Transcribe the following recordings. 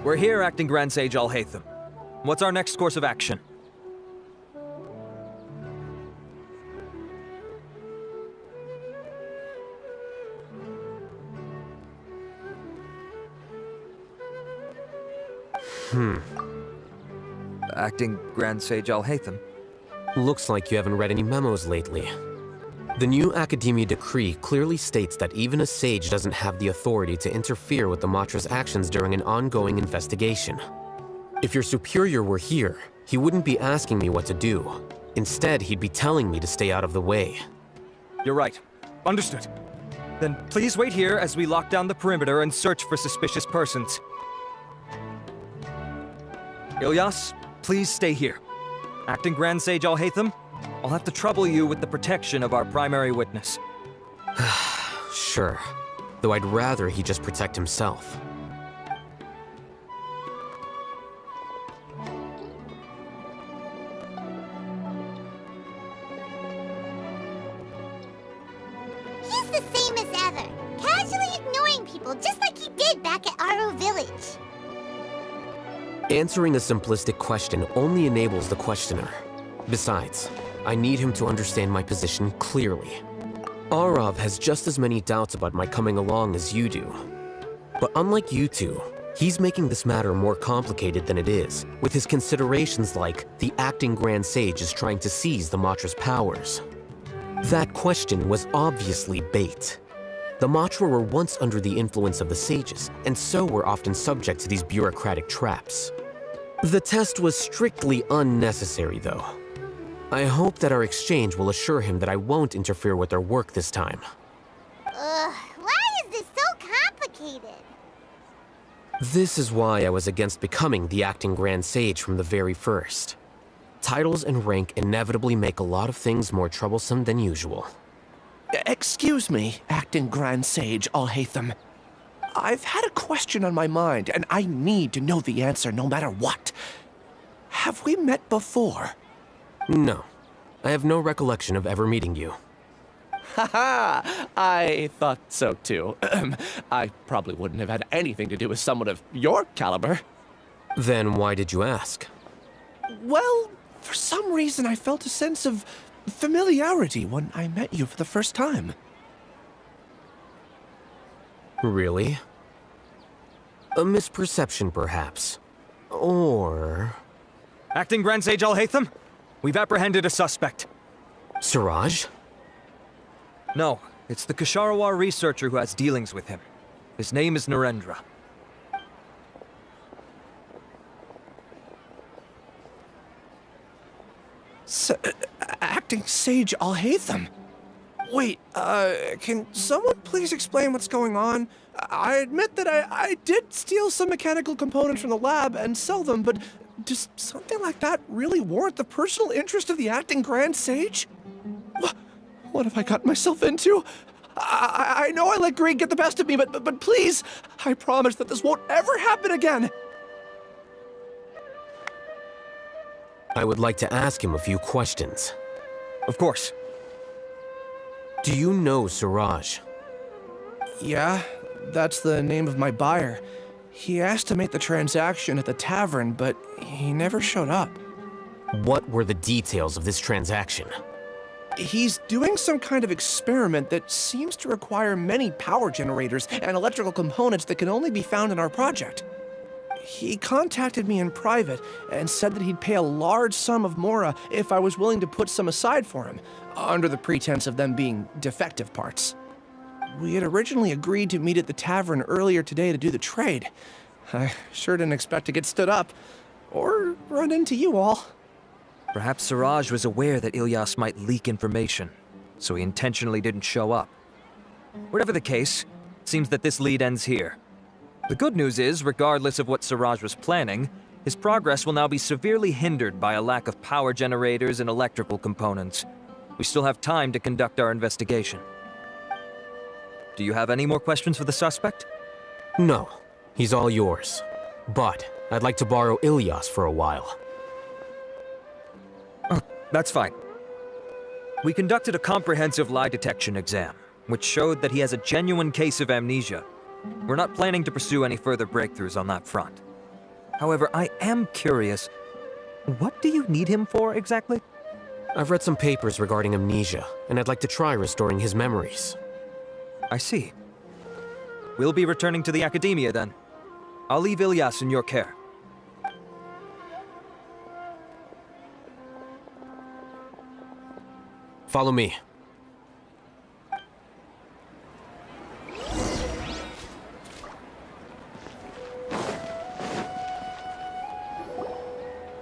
We're here, Acting Grand Sage Alhaitham. What's our next course of action? Acting Grand Sage Alhaitham? Looks like you haven't read any memos lately. The new Academia decree clearly states that even a sage doesn't have the authority to interfere with the Matra's actions during an ongoing investigation. If your superior were here, he wouldn't be asking me what to do. Instead, he'd be telling me to stay out of the way. You're right. Understood. Then please wait here as we lock down the perimeter and search for suspicious persons. Ilyas, please stay here. Acting Grand Sage Alhaitham, I'll have to trouble you with the protection of our primary witness. Sure. Though I'd rather he just protect himself. He's the same as ever, casually ignoring people just like he did back at Aro Village. Answering a simplistic question only enables the questioner. Besides, I need him to understand my position clearly. Arav has just as many doubts about my coming along as you do. But unlike you two, he's making this matter more complicated than it is, with his considerations like the acting Grand Sage is trying to seize the Matra's powers. That question was obviously bait. The Matra were once under the influence of the sages, and so were often subject to these bureaucratic traps. The test was strictly unnecessary, though. I hope that our exchange will assure him that I won't interfere with their work this time. Why is this so complicated? This is why I was against becoming the acting Grand Sage from the very first. Titles and rank inevitably make a lot of things more troublesome than usual. Excuse me, Acting Grand Sage Alhaitham. I've had a question on my mind, and I need to know the answer no matter what. Have we met before? No. I have no recollection of ever meeting you. Haha! I thought so too. I probably wouldn't have had anything to do with someone of your caliber. Then why did you ask? Well, for some reason I felt a sense of familiarity when I met you for the first time. Really? A misperception, perhaps. Or... Acting Grand Sage Alhaitham, we've apprehended a suspect. Siraj? No, it's the Ksharawar researcher who has dealings with him. His name is Narendra. Acting Sage Alhaitham? Wait, can someone please explain what's going on? I admit that I did steal some mechanical components from the lab and sell them, but does something like that really warrant the personal interest of the Acting Grand Sage? What have I gotten myself into? I know I let greed get the best of me, but please, I promise that this won't ever happen again. I would like to ask him a few questions. Of course. Do you know Siraj? Yeah, that's the name of my buyer. He asked to make the transaction at the tavern, but he never showed up. What were the details of this transaction? He's doing some kind of experiment that seems to require many power generators and electrical components that can only be found in our project. He contacted me in private and said that he'd pay a large sum of Mora if I was willing to put some aside for him, under the pretense of them being defective parts. We had originally agreed to meet at the tavern earlier today to do the trade. I sure didn't expect to get stood up, or run into you all. Perhaps Siraj was aware that Ilyas might leak information, so he intentionally didn't show up. Whatever the case, it seems that this lead ends here. The good news is, regardless of what Siraj was planning, his progress will now be severely hindered by a lack of power generators and electrical components. We still have time to conduct our investigation. Do you have any more questions for the suspect? No. He's all yours. But I'd like to borrow Ilyas for a while. Oh, that's fine. We conducted a comprehensive lie detection exam, which showed that he has a genuine case of amnesia. We're not planning to pursue any further breakthroughs on that front. However, I am curious. What do you need him for exactly? I've read some papers regarding amnesia, and I'd like to try restoring his memories. I see. We'll be returning to the Academia then. I'll leave Ilyas in your care. Follow me.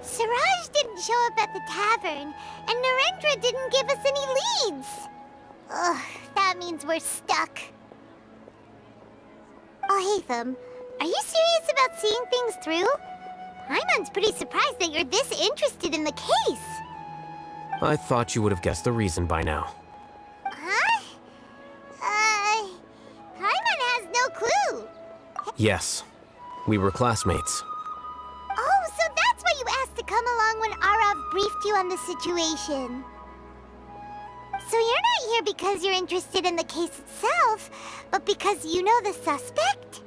Siraj didn't show up at the tavern, and Narendra didn't give us any leads. Ugh, that means we're stuck. Oh, Hatham, are you serious about seeing things through? Paimon's pretty surprised that you're this interested in the case. I thought you would have guessed the reason by now. Huh? Paimon has no clue. Yes, we were classmates. Oh, so that's why you asked to come along when Arav briefed you on the situation. So you're not here because you're interested in the case itself, but because you know the suspect?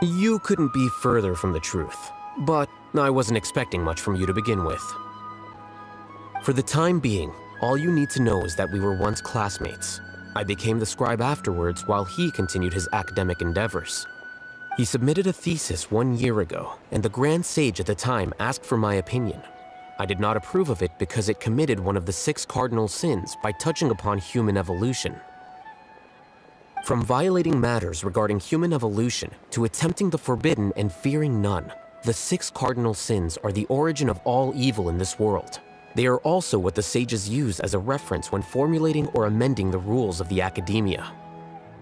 You couldn't be further from the truth, but I wasn't expecting much from you to begin with. For the time being, all you need to know is that we were once classmates. I became the scribe afterwards while he continued his academic endeavors. He submitted a thesis 1 year ago, and the Grand Sage at the time asked for my opinion. I did not approve of it because it committed one of the 6 cardinal sins by touching upon human evolution. From violating matters regarding human evolution to attempting the forbidden and fearing none, the 6 cardinal sins are the origin of all evil in this world. They are also what the sages use as a reference when formulating or amending the rules of the Academia.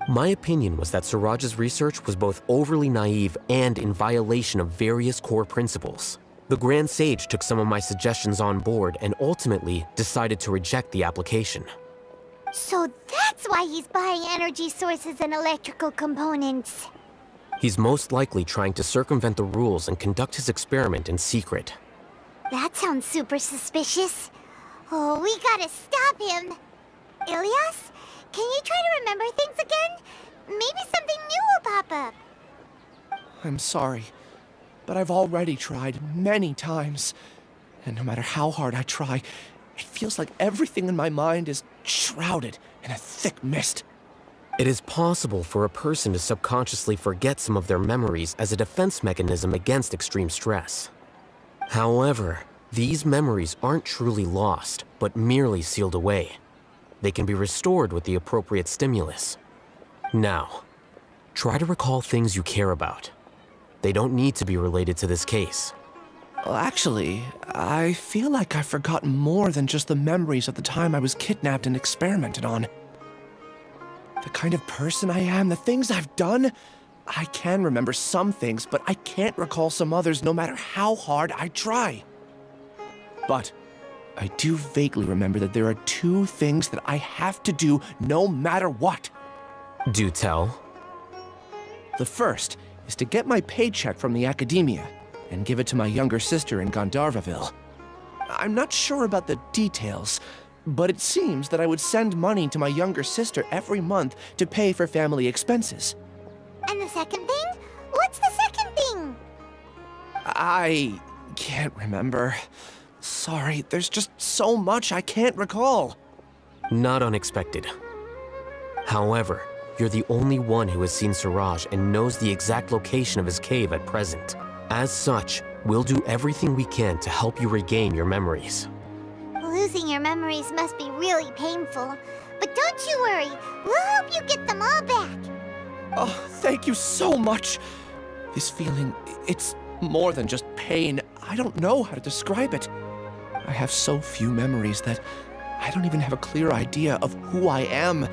My opinion was that Siraj's research was both overly naive and in violation of various core principles. The Grand Sage took some of my suggestions on board and ultimately decided to reject the application. So that's why he's buying energy sources and electrical components. He's most likely trying to circumvent the rules and conduct his experiment in secret. That sounds super suspicious. Oh, we gotta stop him. Ilyas, can you try to remember things again? Maybe something new will pop up. I'm sorry, but I've already tried many times. And no matter how hard I try, it feels like everything in my mind is shrouded in a thick mist. It is possible for a person to subconsciously forget some of their memories as a defense mechanism against extreme stress. However, these memories aren't truly lost, but merely sealed away. They can be restored with the appropriate stimulus. Now, try to recall things you care about. They don't need to be related to this case. Well, actually, I feel like I've forgotten more than just the memories of the time I was kidnapped and experimented on. The kind of person I am, the things I've done, I can remember some things, but I can't recall some others no matter how hard I try. But I do vaguely remember that there are 2 things that I have to do no matter what. Do tell. The first is to get my paycheck from the Academia and give it to my younger sister in Gandharvaville. I'm not sure about the details, but it seems that I would send money to my younger sister every month to pay for family expenses. And the second thing? What's the second thing? I can't remember. Sorry, there's just so much I can't recall. Not unexpected. However, you're the only one who has seen Siraj and knows the exact location of his cave at present. As such, we'll do everything we can to help you regain your memories. Losing your memories must be really painful. But don't you worry, we'll help you get them all back. Oh, thank you so much. This feeling, it's more than just pain. I don't know how to describe it. I have so few memories that I don't even have a clear idea of who I am.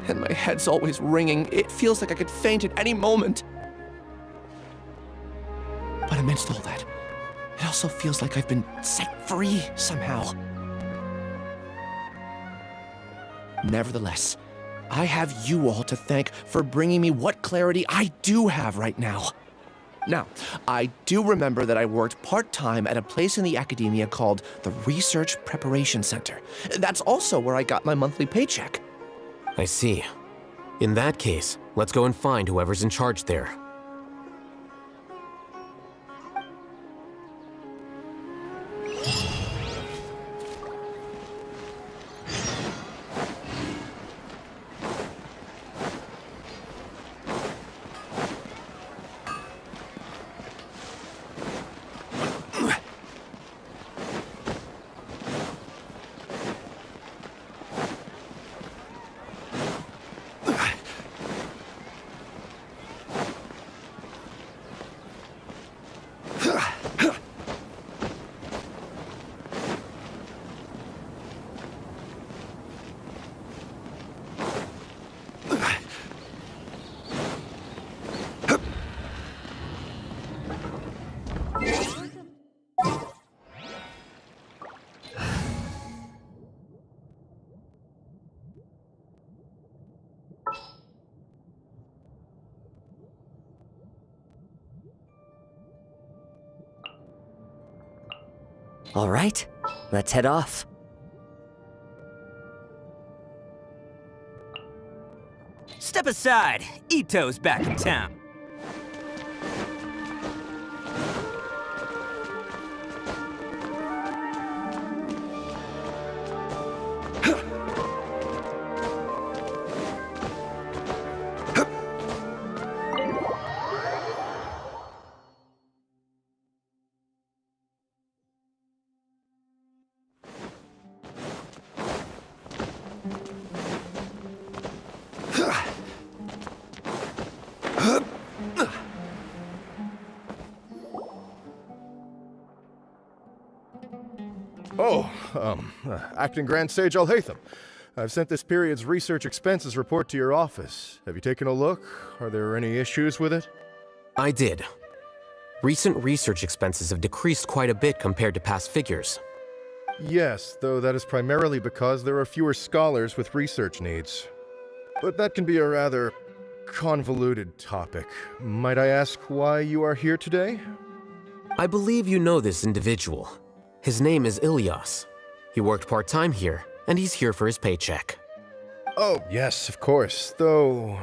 And my head's always ringing. It feels like I could faint at any moment. But amidst all that, it also feels like I've been set free somehow. Nevertheless, I have you all to thank for bringing me what clarity I do have right now. Now, I do remember that I worked part-time at a place in the Academia called the Research Preparation Center. That's also where I got my monthly paycheck. I see. In that case, let's go and find whoever's in charge there. All right, let's head off. Step aside. Ito's back in town. Acting Grand Sage Alhaitham. I've sent this period's research expenses report to your office. Have you taken a look? Are there any issues with it? I did. Recent research expenses have decreased quite a bit compared to past figures. Yes, though that is primarily because there are fewer scholars with research needs. But that can be a rather convoluted topic. Might I ask why you are here today? I believe you know this individual. His name is Ilyas. He worked part-time here, and he's here for his paycheck. Oh, yes, of course. Though,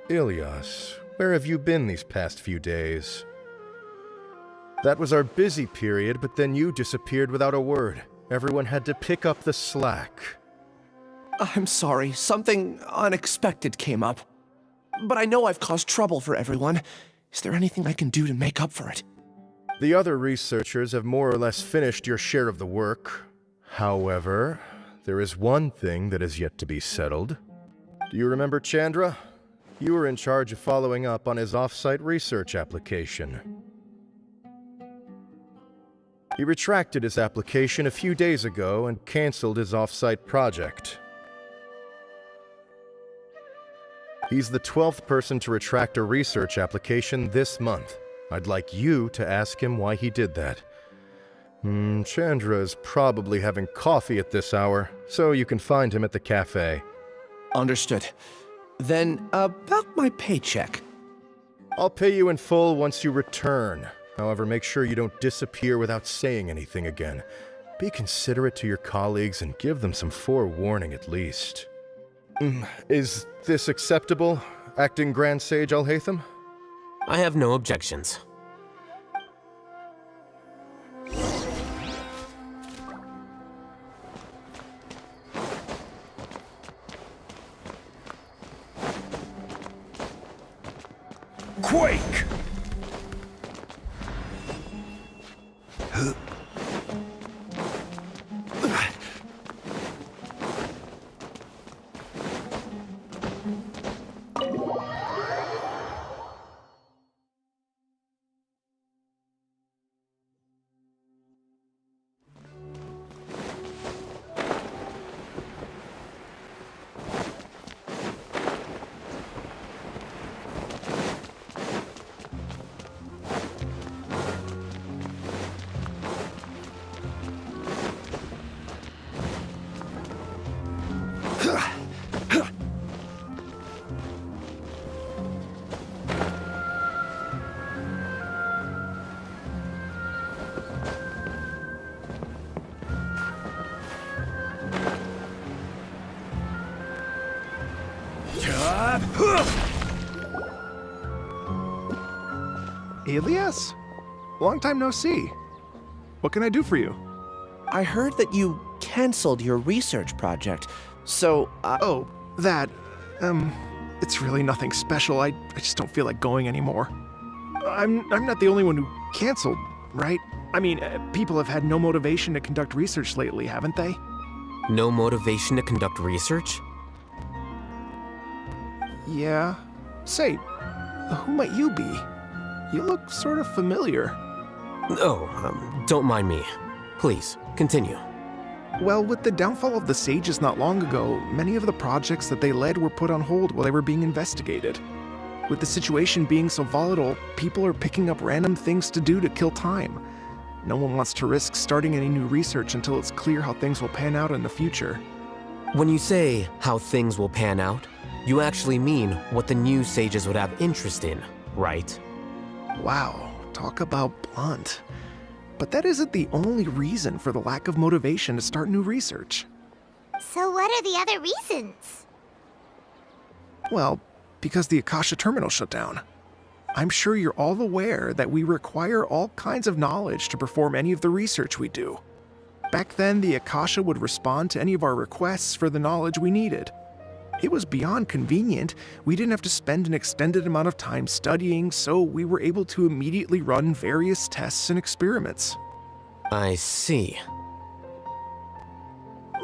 Ilyas, where have you been these past few days? That was our busy period, but then you disappeared without a word. Everyone had to pick up the slack. I'm sorry, something unexpected came up. But I know I've caused trouble for everyone. Is there anything I can do to make up for it? The other researchers have more or less finished your share of the work. However, there is one thing that is yet to be settled. Do you remember Chandra? You were in charge of following up on his off-site research application. He retracted his application a few days ago and canceled his off-site project. He's the 12th person to retract a research application this month. I'd like you to ask him why he did that. Chandra is probably having coffee at this hour, so you can find him at the cafe. Understood. Then, about my paycheck. I'll pay you in full once you return. However, make sure you don't disappear without saying anything again. Be considerate to your colleagues and give them some forewarning at least. Is this acceptable, Acting Grand Sage Alhaitham? I have no objections. Quake! Ilyas? Long time no see. What can I do for you? I heard that you canceled your research project, so Oh, that... it's really nothing special. I just don't feel like going anymore. I'm not the only one who canceled, right? I mean, people have had no motivation to conduct research lately, haven't they? No motivation to conduct research? Yeah. Say, who might you be? You look sort of familiar. Oh, don't mind me. Please, continue. Well, with the downfall of the Sages not long ago, many of the projects that they led were put on hold while they were being investigated. With the situation being so volatile, people are picking up random things to do to kill time. No one wants to risk starting any new research until it's clear how things will pan out in the future. When you say how things will pan out, you actually mean what the new Sages would have interest in, right? Wow, talk about blunt. But that isn't the only reason for the lack of motivation to start new research. So what are the other reasons? Well, because the Akasha terminal shut down. I'm sure you're all aware that we require all kinds of knowledge to perform any of the research we do. Back then, the Akasha would respond to any of our requests for the knowledge we needed. It was beyond convenient. We didn't have to spend an extended amount of time studying, so we were able to immediately run various tests and experiments. I see.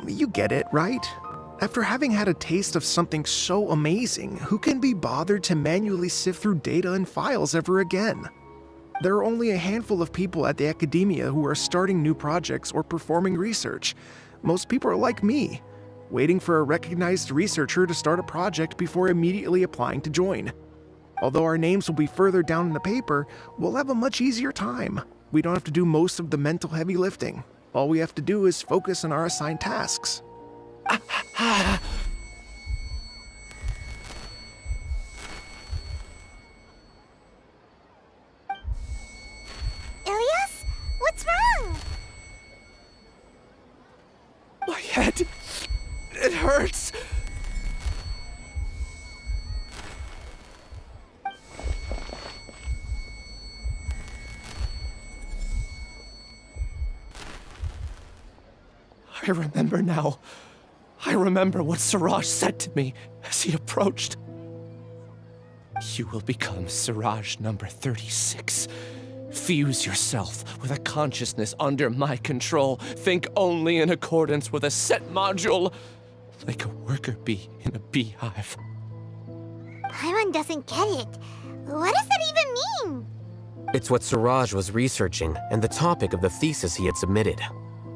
You get it, right? After having had a taste of something so amazing, who can be bothered to manually sift through data and files ever again? There are only a handful of people at the academia who are starting new projects or performing research. Most people are like me, waiting for a recognized researcher to start a project before immediately applying to join. Although our names will be further down in the paper, we'll have a much easier time. We don't have to do most of the mental heavy lifting. All we have to do is focus on our assigned tasks. Ilyas? What's wrong? My head. It hurts. I remember now. I remember what Siraj said to me as he approached. You will become Siraj number 36. Fuse yourself with a consciousness under my control. Think only in accordance with a set module, like a worker bee in a beehive. Paimon doesn't get it. What does that even mean? It's what Siraj was researching and the topic of the thesis he had submitted.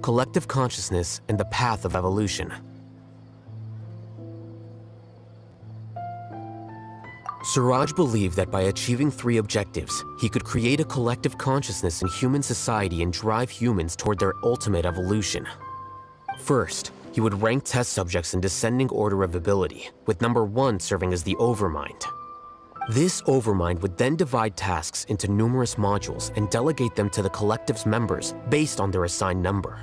Collective consciousness and the path of evolution. Siraj believed that by achieving 3 objectives, he could create a collective consciousness in human society and drive humans toward their ultimate evolution. First, he would rank test subjects in descending order of ability, with number 1 serving as the Overmind. This Overmind would then divide tasks into numerous modules and delegate them to the collective's members based on their assigned number.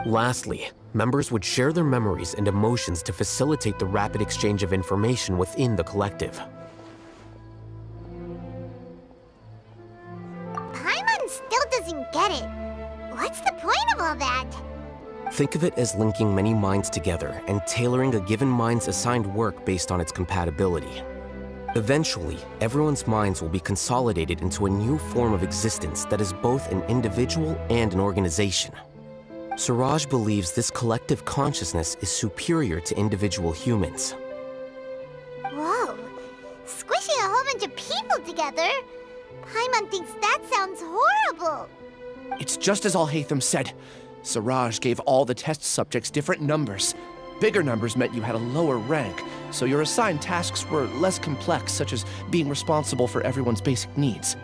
Lastly, members would share their memories and emotions to facilitate the rapid exchange of information within the collective. Paimon still doesn't get it. What's the point of all that? Think of it as linking many minds together and tailoring a given mind's assigned work based on its compatibility. Eventually, everyone's minds will be consolidated into a new form of existence that is both an individual and an organization. Siraj believes this collective consciousness is superior to individual humans. Whoa. Squishing a whole bunch of people together? Paimon thinks that sounds horrible. It's just as Al-Haytham said. Siraj gave all the test subjects different numbers. Bigger numbers meant you had a lower rank, so your assigned tasks were less complex, such as being responsible for everyone's basic needs.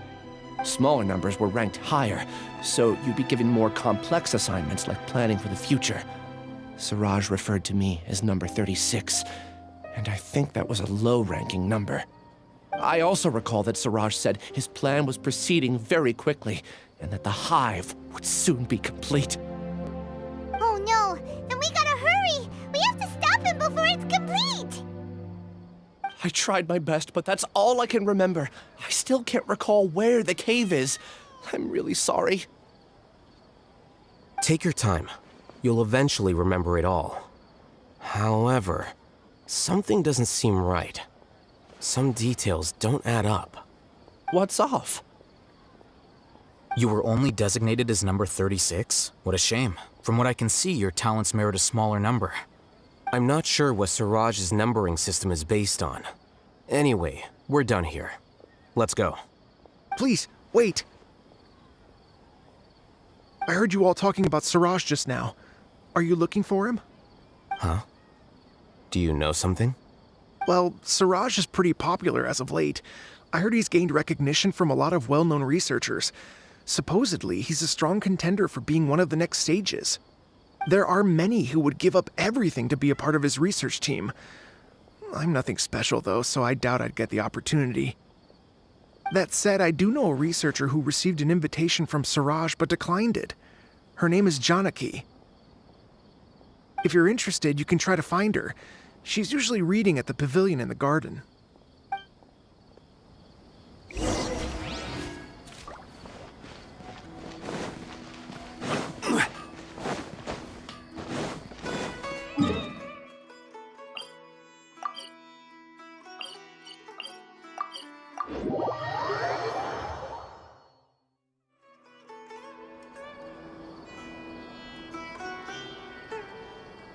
Smaller numbers were ranked higher, so you'd be given more complex assignments like planning for the future. Siraj referred to me as number 36, and I think that was a low-ranking number. I also recall that Siraj said his plan was proceeding very quickly, and that the hive would soon be complete. Oh no, then we gotta hurry! We have to stop him before it's complete! I tried my best, but that's all I can remember. I still can't recall where the cave is. I'm really sorry. Take your time. You'll eventually remember it all. However, something doesn't seem right. Some details don't add up. What's off? You were only designated as number 36? What a shame. From what I can see, your talents merit a smaller number. I'm not sure what Siraj's numbering system is based on. Anyway, we're done here. Let's go. Please, wait. I heard you all talking about Siraj just now. Are you looking for him? Huh? Do you know something? Well, Siraj is pretty popular as of late. I heard he's gained recognition from a lot of well-known researchers. Supposedly, he's a strong contender for being one of the next sages. There are many who would give up everything to be a part of his research team. I'm nothing special, though, so I doubt I'd get the opportunity. That said, I do know a researcher who received an invitation from Siraj but declined it. Her name is Janaki. If you're interested, you can try to find her. She's usually reading at the pavilion in the garden.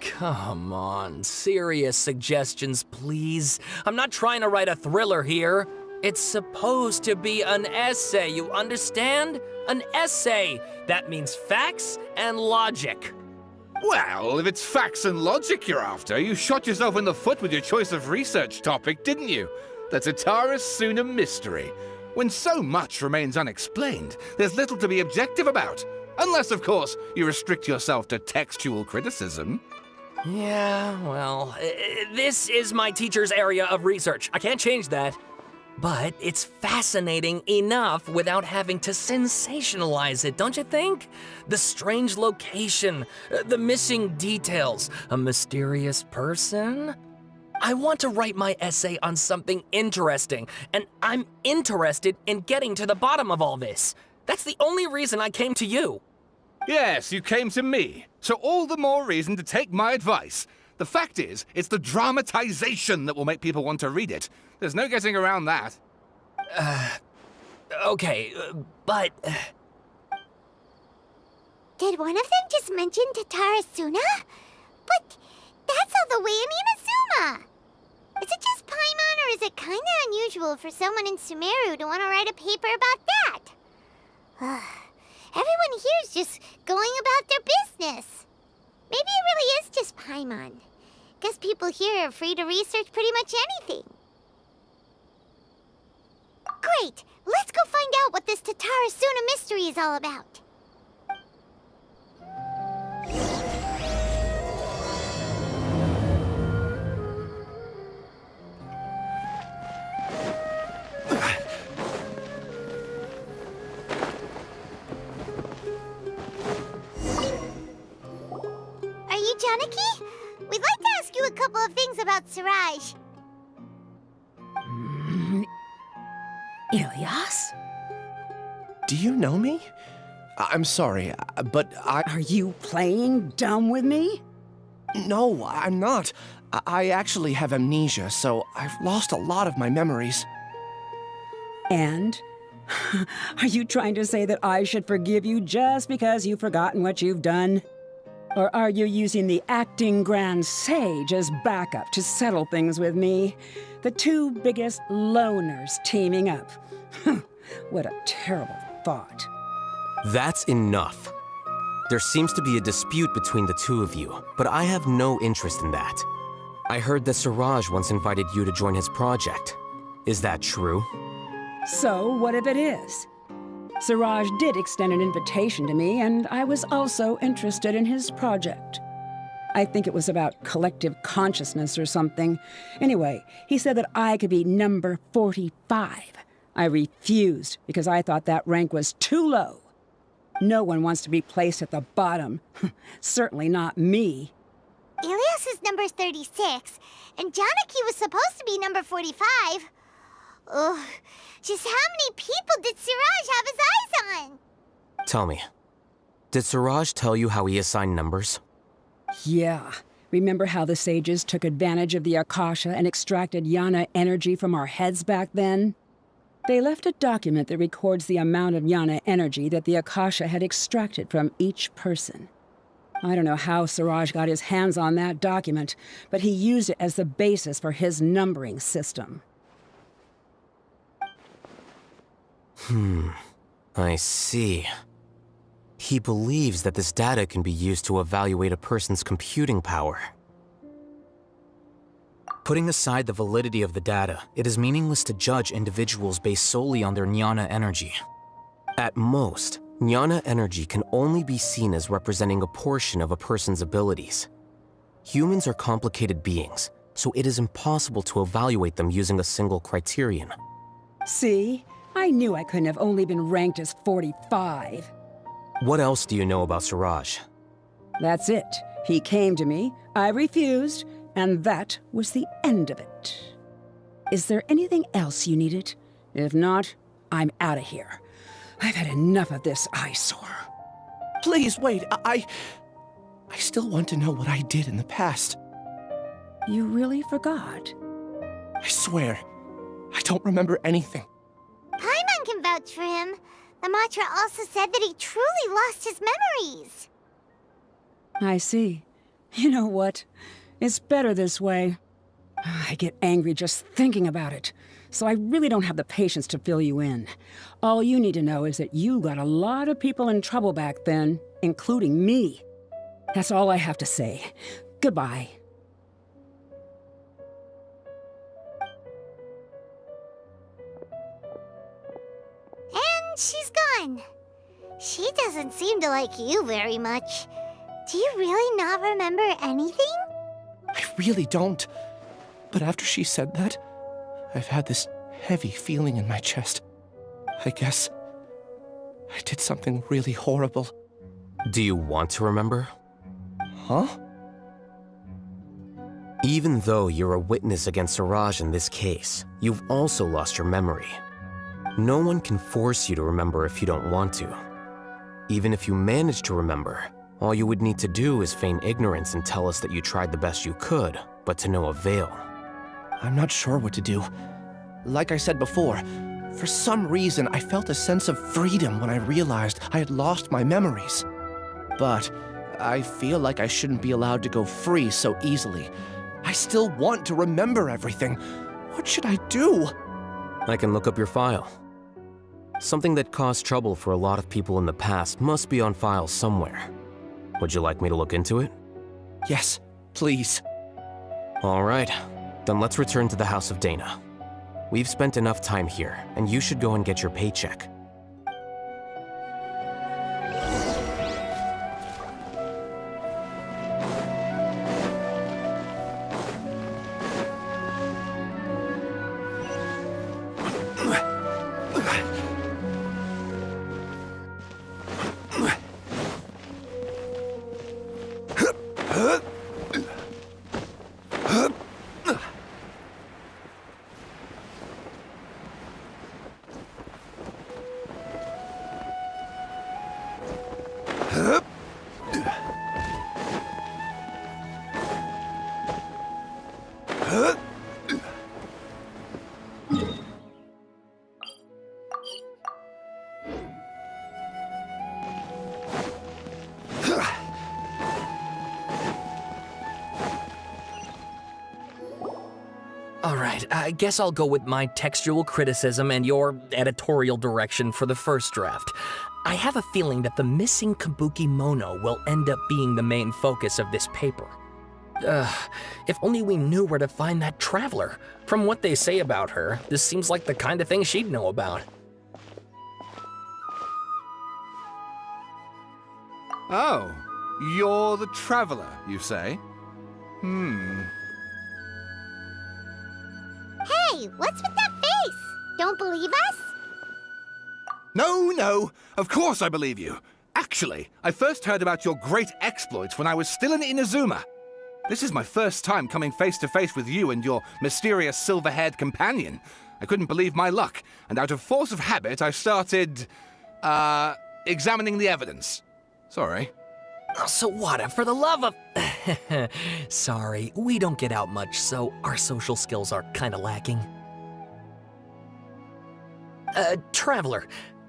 Come on, serious suggestions, please. I'm not trying to write a thriller here. It's supposed to be an essay, you understand? An essay. That means facts and logic. Well, if it's facts and logic you're after, you shot yourself in the foot with your choice of research topic, didn't you? The Tatara Suna mystery. When so much remains unexplained, there's little to be objective about. Unless, of course, you restrict yourself to textual criticism. Yeah, well, this is my teacher's area of research. I can't change that. But it's fascinating enough without having to sensationalize it, don't you think? The strange location, the missing details, a mysterious person. I want to write my essay on something interesting, and I'm interested in getting to the bottom of all this. That's the only reason I came to you. Yes, you came to me, so all the more reason to take my advice. The fact is, it's the dramatization that will make people want to read it. There's no getting around that. Okay, but... Did one of them just mention Tatara Suna? But that's all the way in Inazuma! Is it just Paimon, or is it kinda unusual for someone in Sumeru to want to write a paper about that? Everyone here's just going about their business. Maybe it really is just Paimon. Guess people here are free to research pretty much anything. Great! Let's go find out what this Tatara Suna mystery is all about. Are you Janaki? We'd like to ask you a couple of things about Siraj. Ilyas? Do you know me? I'm sorry, but Are you playing dumb with me? No, I'm not. I actually have amnesia, so I've lost a lot of my memories. And? Are you trying to say that I should forgive you just because you've forgotten what you've done? Or are you using the acting grand sage as backup to settle things with me? The two biggest loners teaming up. What a terrible thought. That's enough. There seems to be a dispute between the two of you, but I have no interest in that. I heard that Siraj once invited you to join his project. Is that true? So, what if it is? Siraj did extend an invitation to me, and I was also interested in his project. I think it was about collective consciousness or something. Anyway, he said that I could be number 45. I refused because I thought that rank was too low. No one wants to be placed at the bottom. Certainly not me. Ilias is number 36, and Janaki was supposed to be number 45. Ugh, just how many people did Siraj have his eyes on? Tell me, did Siraj tell you how he assigned numbers? Yeah. Remember how the sages took advantage of the Akasha and extracted Yana energy from our heads back then? They left a document that records the amount of Yana energy that the Akasha had extracted from each person. I don't know how Siraj got his hands on that document, but he used it as the basis for his numbering system. I see. He believes that this data can be used to evaluate a person's computing power. Putting aside the validity of the data, it is meaningless to judge individuals based solely on their jnana energy. At most, jnana energy can only be seen as representing a portion of a person's abilities. Humans are complicated beings, so it is impossible to evaluate them using a single criterion. See? I knew I couldn't have only been ranked as 45. What else do you know about Siraj? That's it. He came to me, I refused, and that was the end of it. Is there anything else you needed? If not, I'm out of here. I've had enough of this eyesore. Please, wait. I still want to know what I did in the past. You really forgot? I swear, I don't remember anything. Paimon can vouch for him. The mantra also said that he truly lost his memories. I see. You know what? It's better this way. I get angry just thinking about it, so I really don't have the patience to fill you in. All you need to know is that you got a lot of people in trouble back then, including me. That's all I have to say. Goodbye. And she's gone. She doesn't seem to like you very much. Do you really not remember anything? I really don't. But after she said that, I've had this heavy feeling in my chest. I guess I did something really horrible. Do you want to remember? Huh? Even though you're a witness against Siraj in this case, you've also lost your memory. No one can force you to remember if you don't want to. Even if you manage to remember, all you would need to do is feign ignorance and tell us that you tried the best you could, but to no avail. I'm not sure what to do. Like I said before, for some reason I felt a sense of freedom when I realized I had lost my memories. But I feel like I shouldn't be allowed to go free so easily. I still want to remember everything. What should I do? I can look up your file. Something that caused trouble for a lot of people in the past must be on file somewhere. Would you like me to look into it? Yes, please. All right, then let's return to the House of Dana. We've spent enough time here, and you should go and get your paycheck. Alright, I guess I'll go with my textual criticism and your editorial direction for the first draft. I have a feeling that the missing Kabuki Mono will end up being the main focus of this paper. If only we knew where to find that traveler. From what they say about her, this seems like the kind of thing she'd know about. Oh, you're the traveler, you say? Hey, what's with that face? Don't believe us? No, of course I believe you. Actually, I first heard about your great exploits when I was still in Inazuma. This is my first time coming face to face with you and your mysterious silver-haired companion. I couldn't believe my luck, and out of force of habit, I started, examining the evidence. Sorry. Oh, Sawada, for the love of... Sorry, we don't get out much, so our social skills are kinda lacking. Traveler,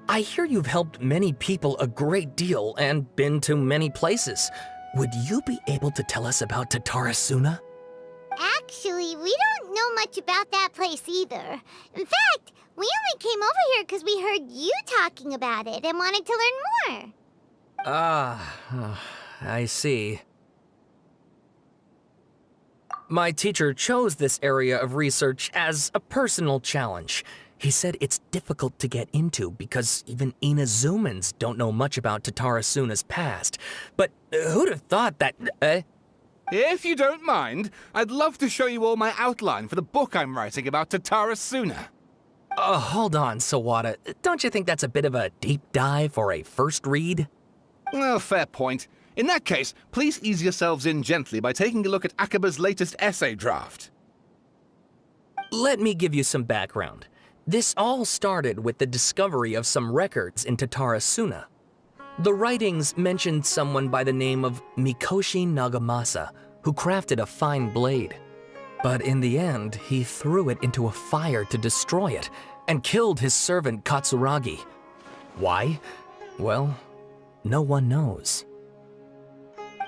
I hear you've helped many people a great deal and been to many places. Would you be able to tell us about Tatarasuna? Actually, we don't know much about that place either. In fact, we only came over here because we heard you talking about it and wanted to learn more. I see. My teacher chose this area of research as a personal challenge. He said it's difficult to get into because even Inazumans don't know much about Tatarasuna's past. But who'd have thought that... If you don't mind, I'd love to show you all my outline for the book I'm writing about Tatarasuna. Hold on, Sawada. Don't you think that's a bit of a deep dive for a first read? Well, fair point. In that case, please ease yourselves in gently by taking a look at Akaba's latest essay draft. Let me give you some background. This all started with the discovery of some records in Tatarasuna. The writings mentioned someone by the name of Mikoshi Nagamasa, who crafted a fine blade. But in the end, he threw it into a fire to destroy it, and killed his servant Katsuragi. Why? Well, no one knows.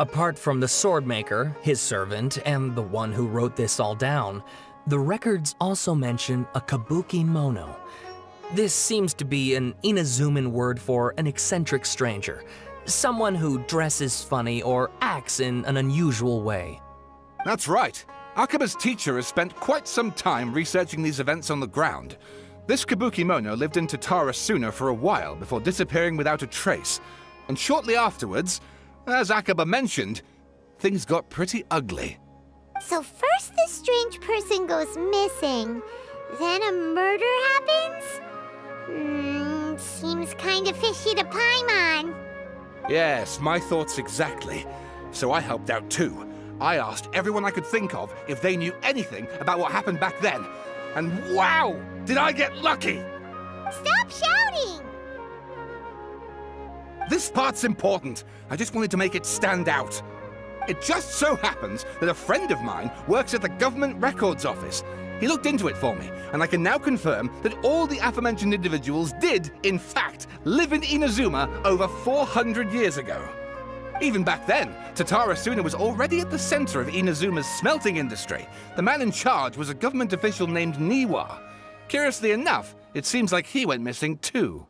Apart from the swordmaker, his servant, and the one who wrote this all down, the records also mention a kabuki mono. This seems to be an Inazuman word for an eccentric stranger, someone who dresses funny or acts in an unusual way. That's right. Akaba's teacher has spent quite some time researching these events on the ground. This kabuki mono lived in Tatarasuna for a while before disappearing without a trace. And shortly afterwards, as Akaba mentioned, things got pretty ugly. So first this strange person goes missing, then a murder happens? Seems kind of fishy to Paimon. Yes, my thoughts exactly. So I helped out too. I asked everyone I could think of if they knew anything about what happened back then. And wow, did I get lucky! Stop shouting! This part's important. I just wanted to make it stand out. It just so happens that a friend of mine works at the Government Records Office. He looked into it for me, and I can now confirm that all the aforementioned individuals did, in fact, live in Inazuma over 400 years ago. Even back then, Tatarasuna was already at the center of Inazuma's smelting industry. The man in charge was a government official named Niwa. Curiously enough, it seems like he went missing too.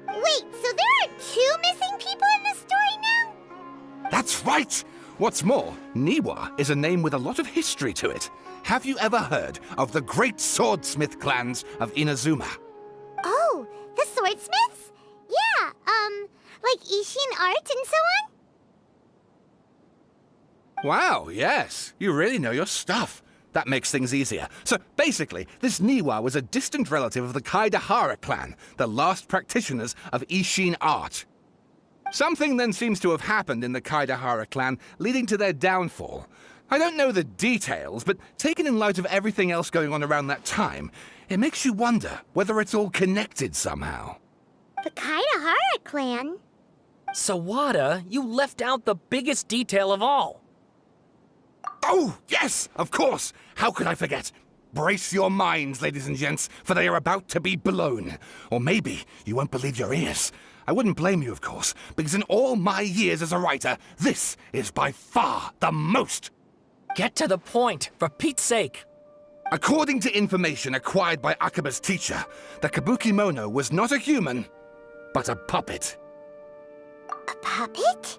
Wait, so there are two missing people in the story now? That's right! What's more, Niwa is a name with a lot of history to it. Have you ever heard of the great swordsmith clans of Inazuma? Oh, the swordsmiths? Yeah, like Ishin art and so on? Wow, yes. You really know your stuff. That makes things easier. So basically, this Niwa was a distant relative of the Kaidahara clan, the last practitioners of Ishin art. Something then seems to have happened in the Kaidahara clan, leading to their downfall. I don't know the details, but taken in light of everything else going on around that time, it makes you wonder whether it's all connected somehow. The Kaidahara clan? Sawada, you left out the biggest detail of all. Oh, yes, of course. How could I forget? Brace your minds, ladies and gents, for they are about to be blown. Or maybe you won't believe your ears. I wouldn't blame you, of course, because in all my years as a writer, this is by far the most. Get to the point, for Pete's sake. According to information acquired by Akaba's teacher, the Kabuki Mono was not a human, but a puppet. A puppet?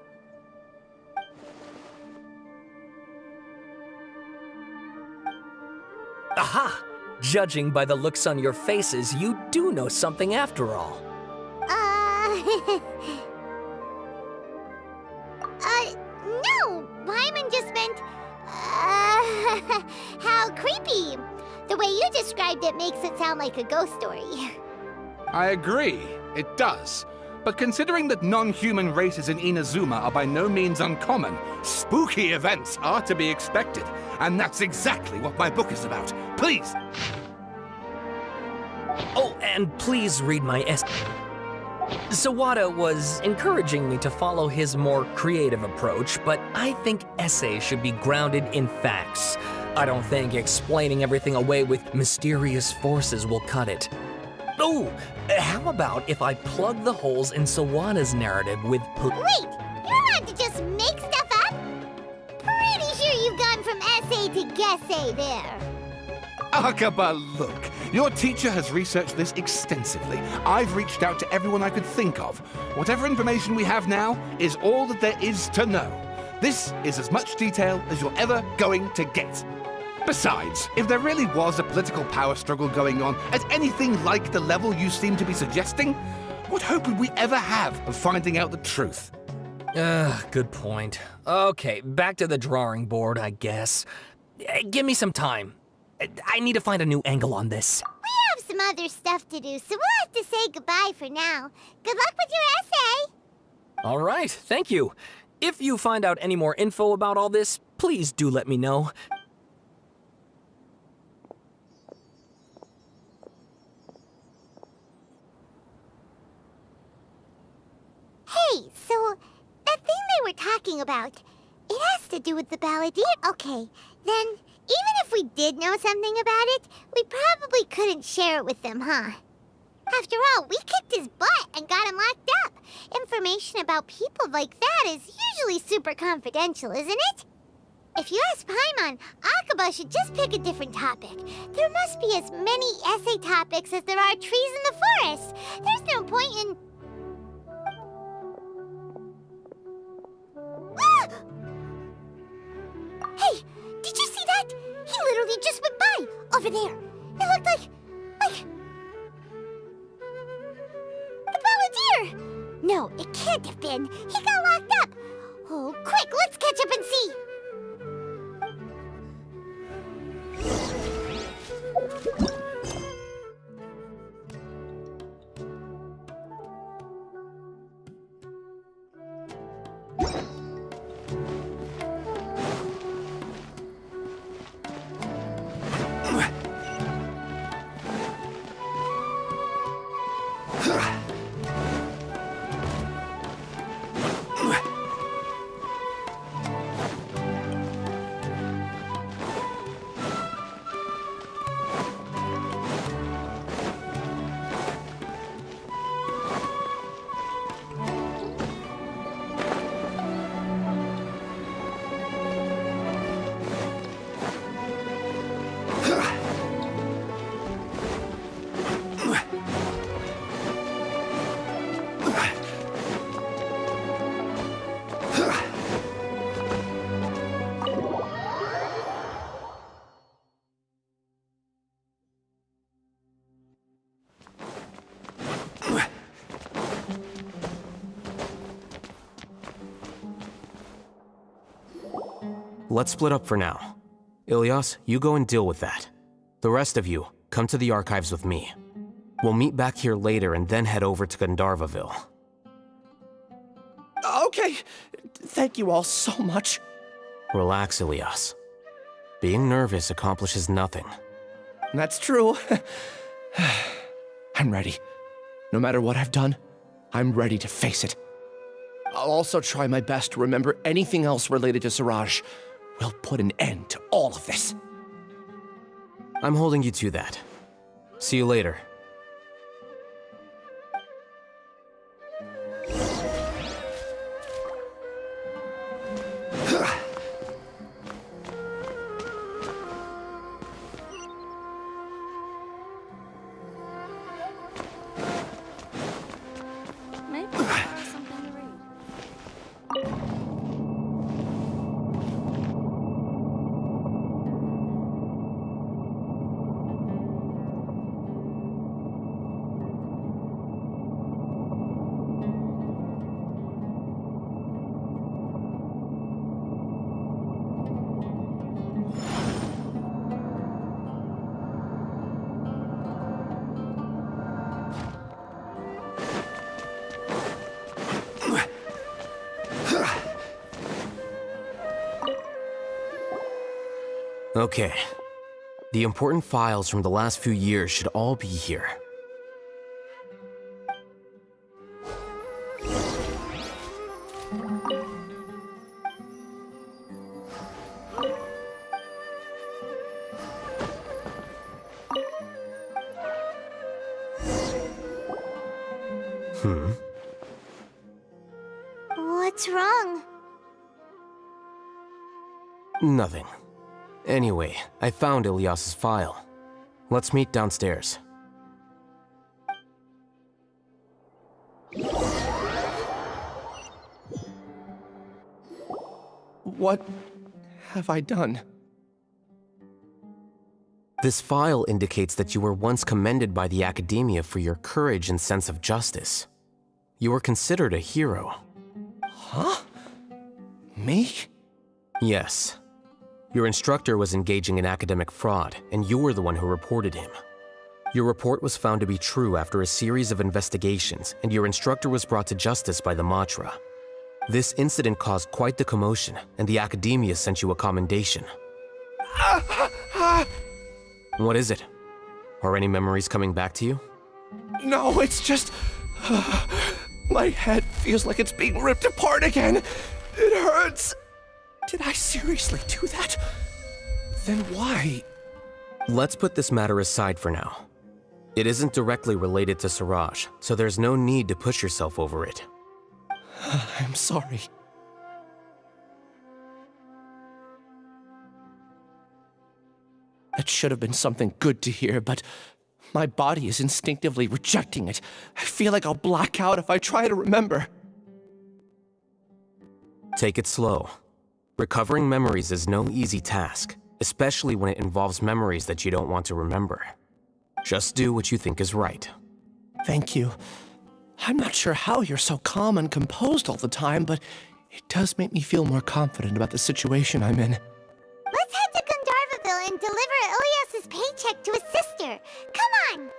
Aha! Judging by the looks on your faces, you do know something after all. No! Paimon just meant, how creepy. The way you described it makes it sound like a ghost story. I agree, it does. But considering that non-human races in Inazuma are by no means uncommon, spooky events are to be expected. And that's exactly what my book is about. Please! Oh, and please read my essay. Sawada was encouraging me to follow his more creative approach, but I think essays should be grounded in facts. I don't think explaining everything away with mysterious forces will cut it. Oh, how about if I plug the holes in Sawada's narrative with Wait, you're allowed to just make stuff up? Pretty sure you've gone from essay to guessay there. Akaba, look. Your teacher has researched this extensively. I've reached out to everyone I could think of. Whatever information we have now is all that there is to know. This is as much detail as you're ever going to get. Besides, if there really was a political power struggle going on at anything like the level you seem to be suggesting, what hope would we ever have of finding out the truth? Good point. Okay, back to the drawing board, I guess. Give me some time. I need to find a new angle on this. We have some other stuff to do, so we'll have to say goodbye for now. Good luck with your essay! All right, thank you. If you find out any more info about all this, please do let me know. Hey, so that thing they were talking about, it has to do with the balladeer. Okay, then even if we did know something about it, we probably couldn't share it with them, huh? After all, we kicked his butt and got him locked up. Information about people like that is usually super confidential, isn't it? If you ask Paimon, Akaba should just pick a different topic. There must be as many essay topics as there are trees in the forest. There's no point in... Ah! Hey, did you see that? He literally just went by, over there. It looked like... the balladeer! No, it can't have been. He got locked up. Oh, quick, let's catch up and see. Let's split up for now. Ilyas, you go and deal with that. The rest of you, come to the archives with me. We'll meet back here later and then head over to Gandharvaville. Okay, thank you all so much. Relax, Ilyas. Being nervous accomplishes nothing. That's true. I'm ready. No matter what I've done, I'm ready to face it. I'll also try my best to remember anything else related to Siraj. We'll put an end to all of this. I'm holding you to that. See you later. Okay. The important files from the last few years should all be here. What's wrong? Nothing. Anyway, I found Ilyas's file. Let's meet downstairs. What have I done? This file indicates that you were once commended by the Academia for your courage and sense of justice. You were considered a hero. Huh? Me? Yes. Your instructor was engaging in academic fraud, and you were the one who reported him. Your report was found to be true after a series of investigations, and your instructor was brought to justice by the Matra. This incident caused quite the commotion, and the academia sent you a commendation. What is it? Are any memories coming back to you? No, it's just... my head feels like it's being ripped apart again. It hurts. Did I seriously do that? Then why? Let's put this matter aside for now. It isn't directly related to Siraj, so there's no need to push yourself over it. I'm sorry. That should have been something good to hear, but my body is instinctively rejecting it. I feel like I'll black out if I try to remember. Take it slow. Recovering memories is no easy task, especially when it involves memories that you don't want to remember. Just do what you think is right. Thank you. I'm not sure how you're so calm and composed all the time, but it does make me feel more confident about the situation I'm in. Let's head to Gandharvaville and deliver Ilyas's paycheck to his sister. Come on!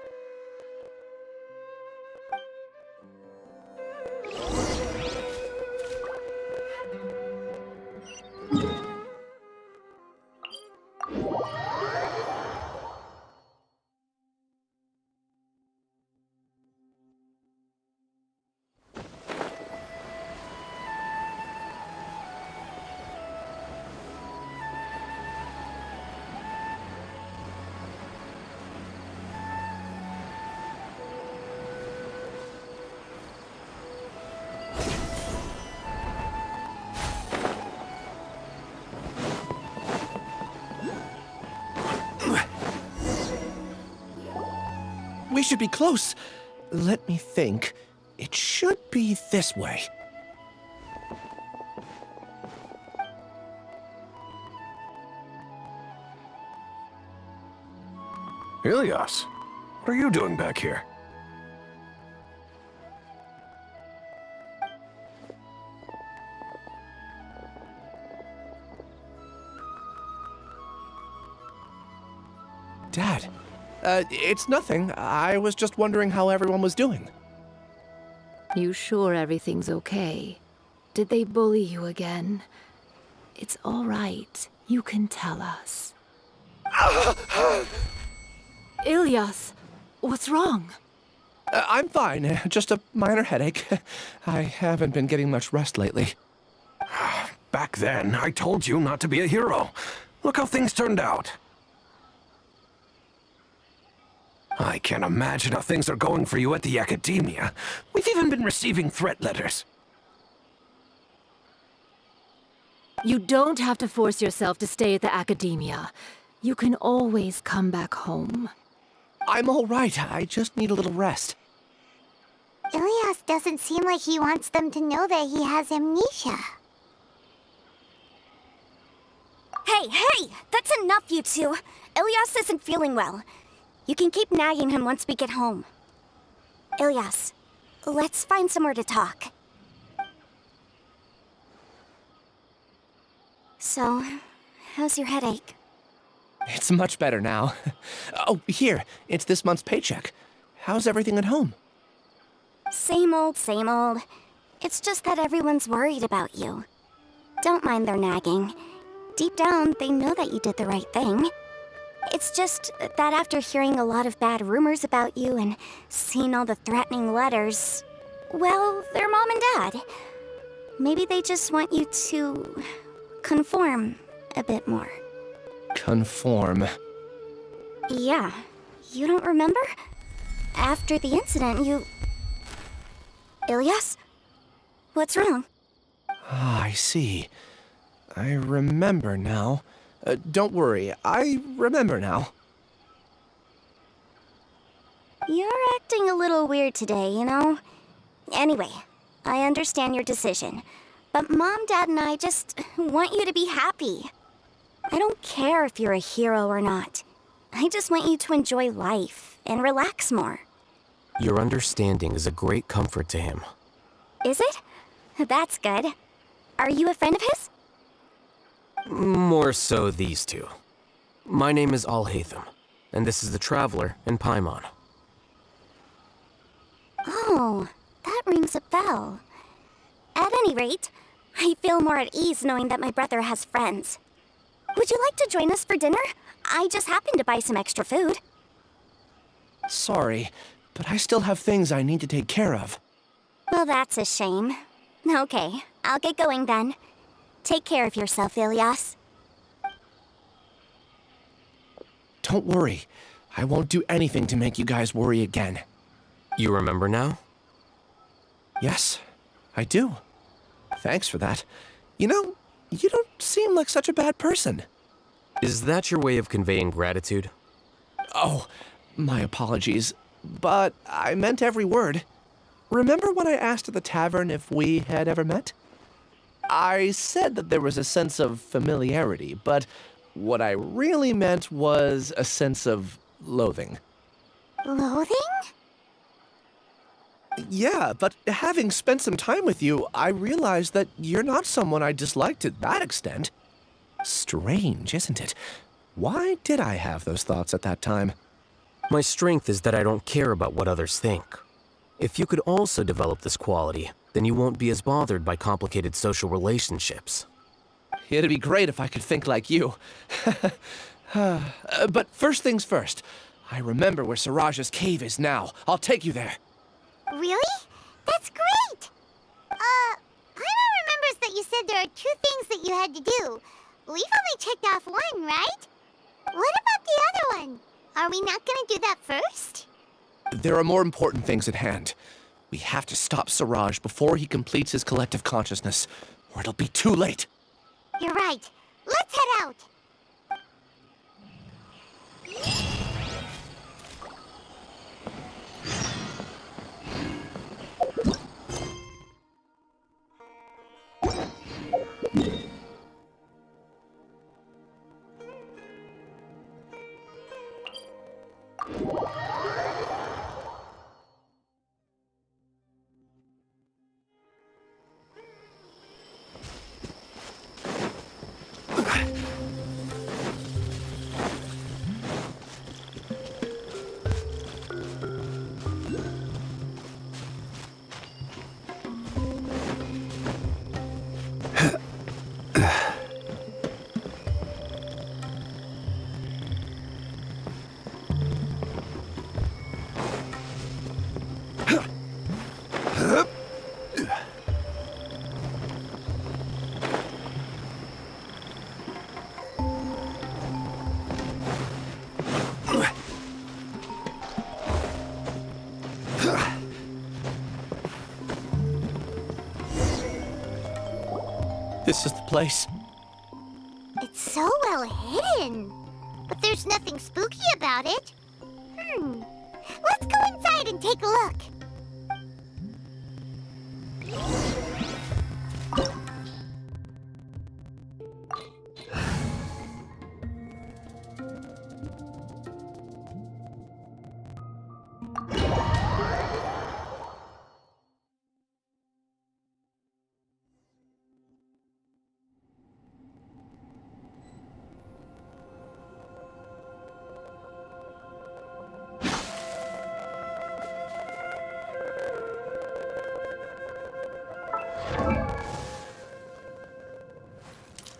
We should be close. Let me think. It should be this way. Ilyas, what are you doing back here? Dad, it's nothing. I was just wondering how everyone was doing. You sure everything's okay? Did they bully you again? It's all right. You can tell us. Ilyas, what's wrong? I'm fine. Just a minor headache. I haven't been getting much rest lately. Back then, I told you not to be a hero. Look how things turned out. I can't imagine how things are going for you at the academia. We've even been receiving threat letters. You don't have to force yourself to stay at the academia. You can always come back home. I'm all right. I just need a little rest. Ilyas doesn't seem like he wants them to know that he has amnesia. Hey! That's enough, you two! Ilyas isn't feeling well. You can keep nagging him once we get home. Ilyas, let's find somewhere to talk. So, how's your headache? It's much better now. Oh, here. It's this month's paycheck. How's everything at home? Same old, same old. It's just that everyone's worried about you. Don't mind their nagging. Deep down, they know that you did the right thing. It's just that after hearing a lot of bad rumors about you and seeing all the threatening letters, well, they're mom and dad. Maybe they just want you to conform a bit more. Conform. Yeah. You don't remember? After the incident, you... Ilyas? What's wrong? Ah, I see. I remember now. Don't worry, I remember now. You're acting a little weird today, you know? Anyway, I understand your decision. But Mom, Dad, and I just want you to be happy. I don't care if you're a hero or not. I just want you to enjoy life and relax more. Your understanding is a great comfort to him. Is it? That's good. Are you a friend of his? More so these two. My name is Al-Haytham, and this is the Traveler and Paimon. Oh, that rings a bell. At any rate, I feel more at ease knowing that my brother has friends. Would you like to join us for dinner? I just happened to buy some extra food. Sorry, but I still have things I need to take care of. Well, that's a shame. Okay, I'll get going then. Take care of yourself, Ilias. Don't worry. I won't do anything to make you guys worry again. You remember now? Yes, I do. Thanks for that. You know, you don't seem like such a bad person. Is that your way of conveying gratitude? Oh, my apologies. But I meant every word. Remember when I asked at the tavern if we had ever met? I said that there was a sense of familiarity, but what I really meant was a sense of loathing. Loathing? Yeah, but having spent some time with you, I realized that you're not someone I dislike to that extent. Strange, isn't it? Why did I have those thoughts at that time? My strength is that I don't care about what others think. If you could also develop this quality, then you won't be as bothered by complicated social relationships. It'd be great if I could think like you. But first things first, I remember where Siraj's cave is now. I'll take you there. Really? That's great! Paimon remembers that you said there are 2 things that you had to do. We've only checked off 1, right? What about the other one? Are we not gonna do that first? There are more important things at hand. We have to stop Siraj before he completes his collective consciousness, or it'll be too late. You're right. Let's head out. This is the place. It's so well hidden. But there's nothing spooky about it. Let's go inside and take a look.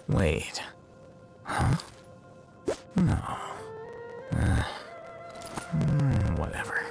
Wait. Huh? No. Whatever.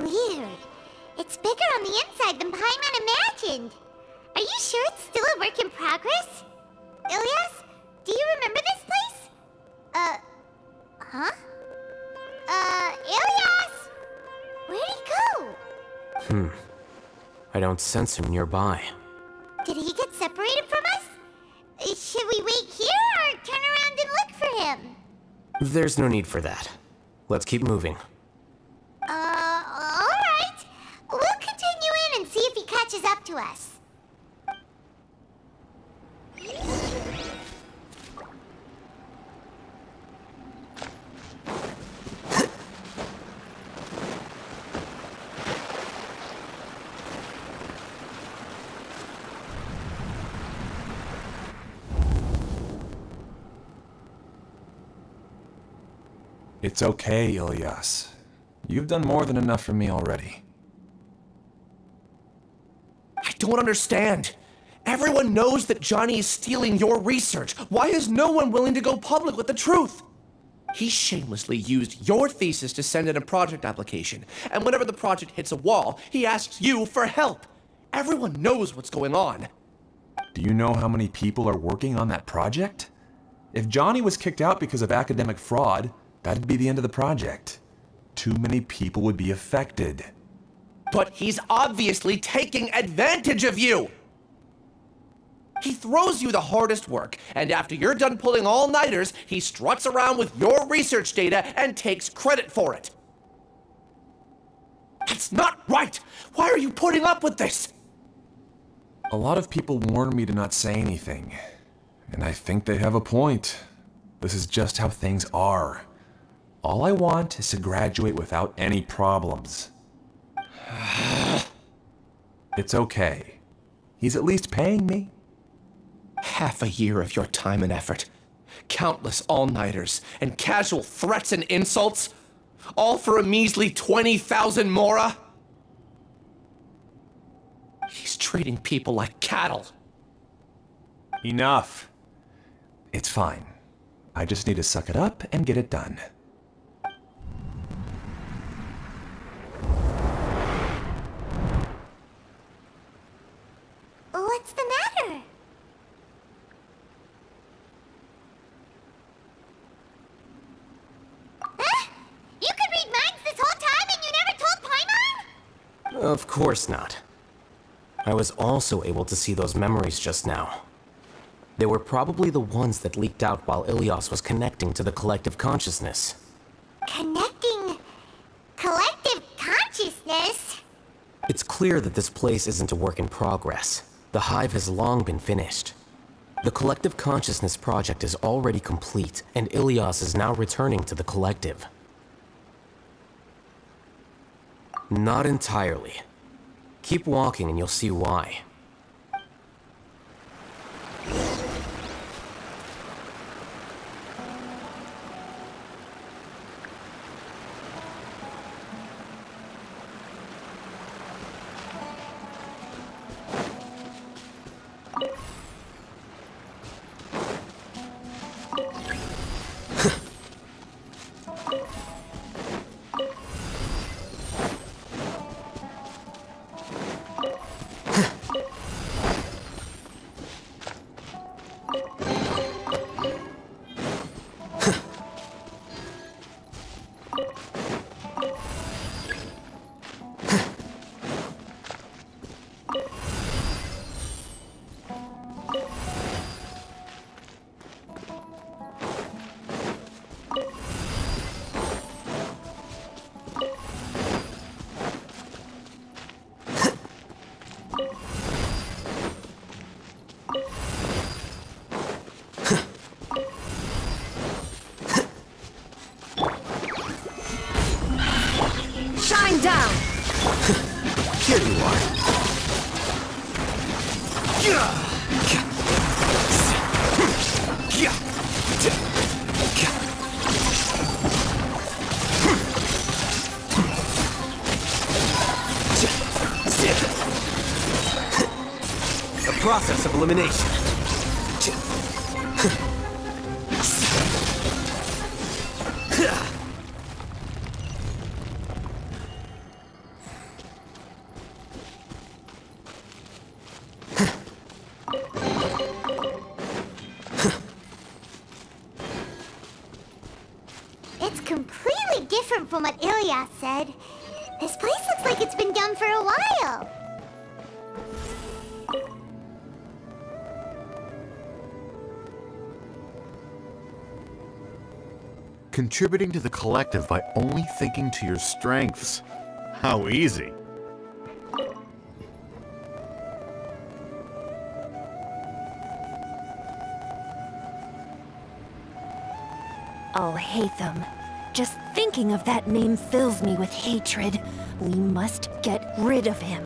Weird. It's bigger on the inside than Paimon imagined. Are you sure it's still a work in progress? Ilyas, do you remember this place? Huh? Ilyas! Where'd he go? I don't sense him nearby. Did he get separated from us? Should we wait here or turn around and look for him? There's no need for that. Let's keep moving. Alright. We'll continue in and see if he catches up to us. It's okay, Ilyas. You've done more than enough for me already. I don't understand. Everyone knows that Johnny is stealing your research. Why is no one willing to go public with the truth? He shamelessly used your thesis to send in a project application, and whenever the project hits a wall, he asks you for help. Everyone knows what's going on. Do you know how many people are working on that project? If Johnny was kicked out because of academic fraud, that'd be the end of the project. Too many people would be affected. But he's obviously taking advantage of you! He throws you the hardest work, and after you're done pulling all-nighters, he struts around with your research data and takes credit for it. That's not right! Why are you putting up with this? A lot of people warn me to not say anything, and I think they have a point. This is just how things are. All I want is to graduate without any problems. It's okay. He's at least paying me. Half a year of your time and effort, countless all-nighters, and casual threats and insults, all for a measly 20,000 mora? He's treating people like cattle. Enough. It's fine. I just need to suck it up and get it done. What's the matter? Huh? You could read minds this whole time and you never told Paimon? Of course not. I was also able to see those memories just now. They were probably the ones that leaked out while Ilyas was connecting to the collective consciousness. Connecting collective consciousness? It's clear that this place isn't a work in progress. The hive has long been finished. The collective consciousness project is already complete, and Ilyas is now returning to the collective. Not entirely. Keep walking and you'll see why. Shine down! Here you are. The process of elimination. It's completely different from what Ilyas said. This place looks like it's been done for a while. Contributing to the collective by only thinking to your strengths. How easy. Oh, Hatham. Just thinking of that name fills me with hatred. We must get rid of him.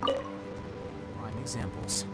Prime examples.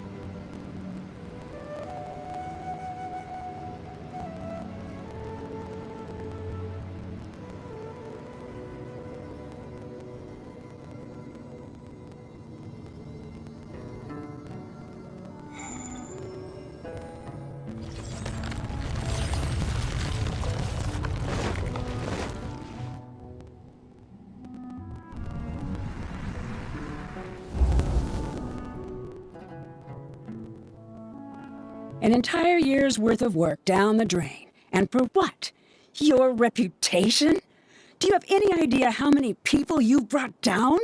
An entire year's worth of work down the drain. And for what? Your reputation? Do you have any idea how many people you brought down?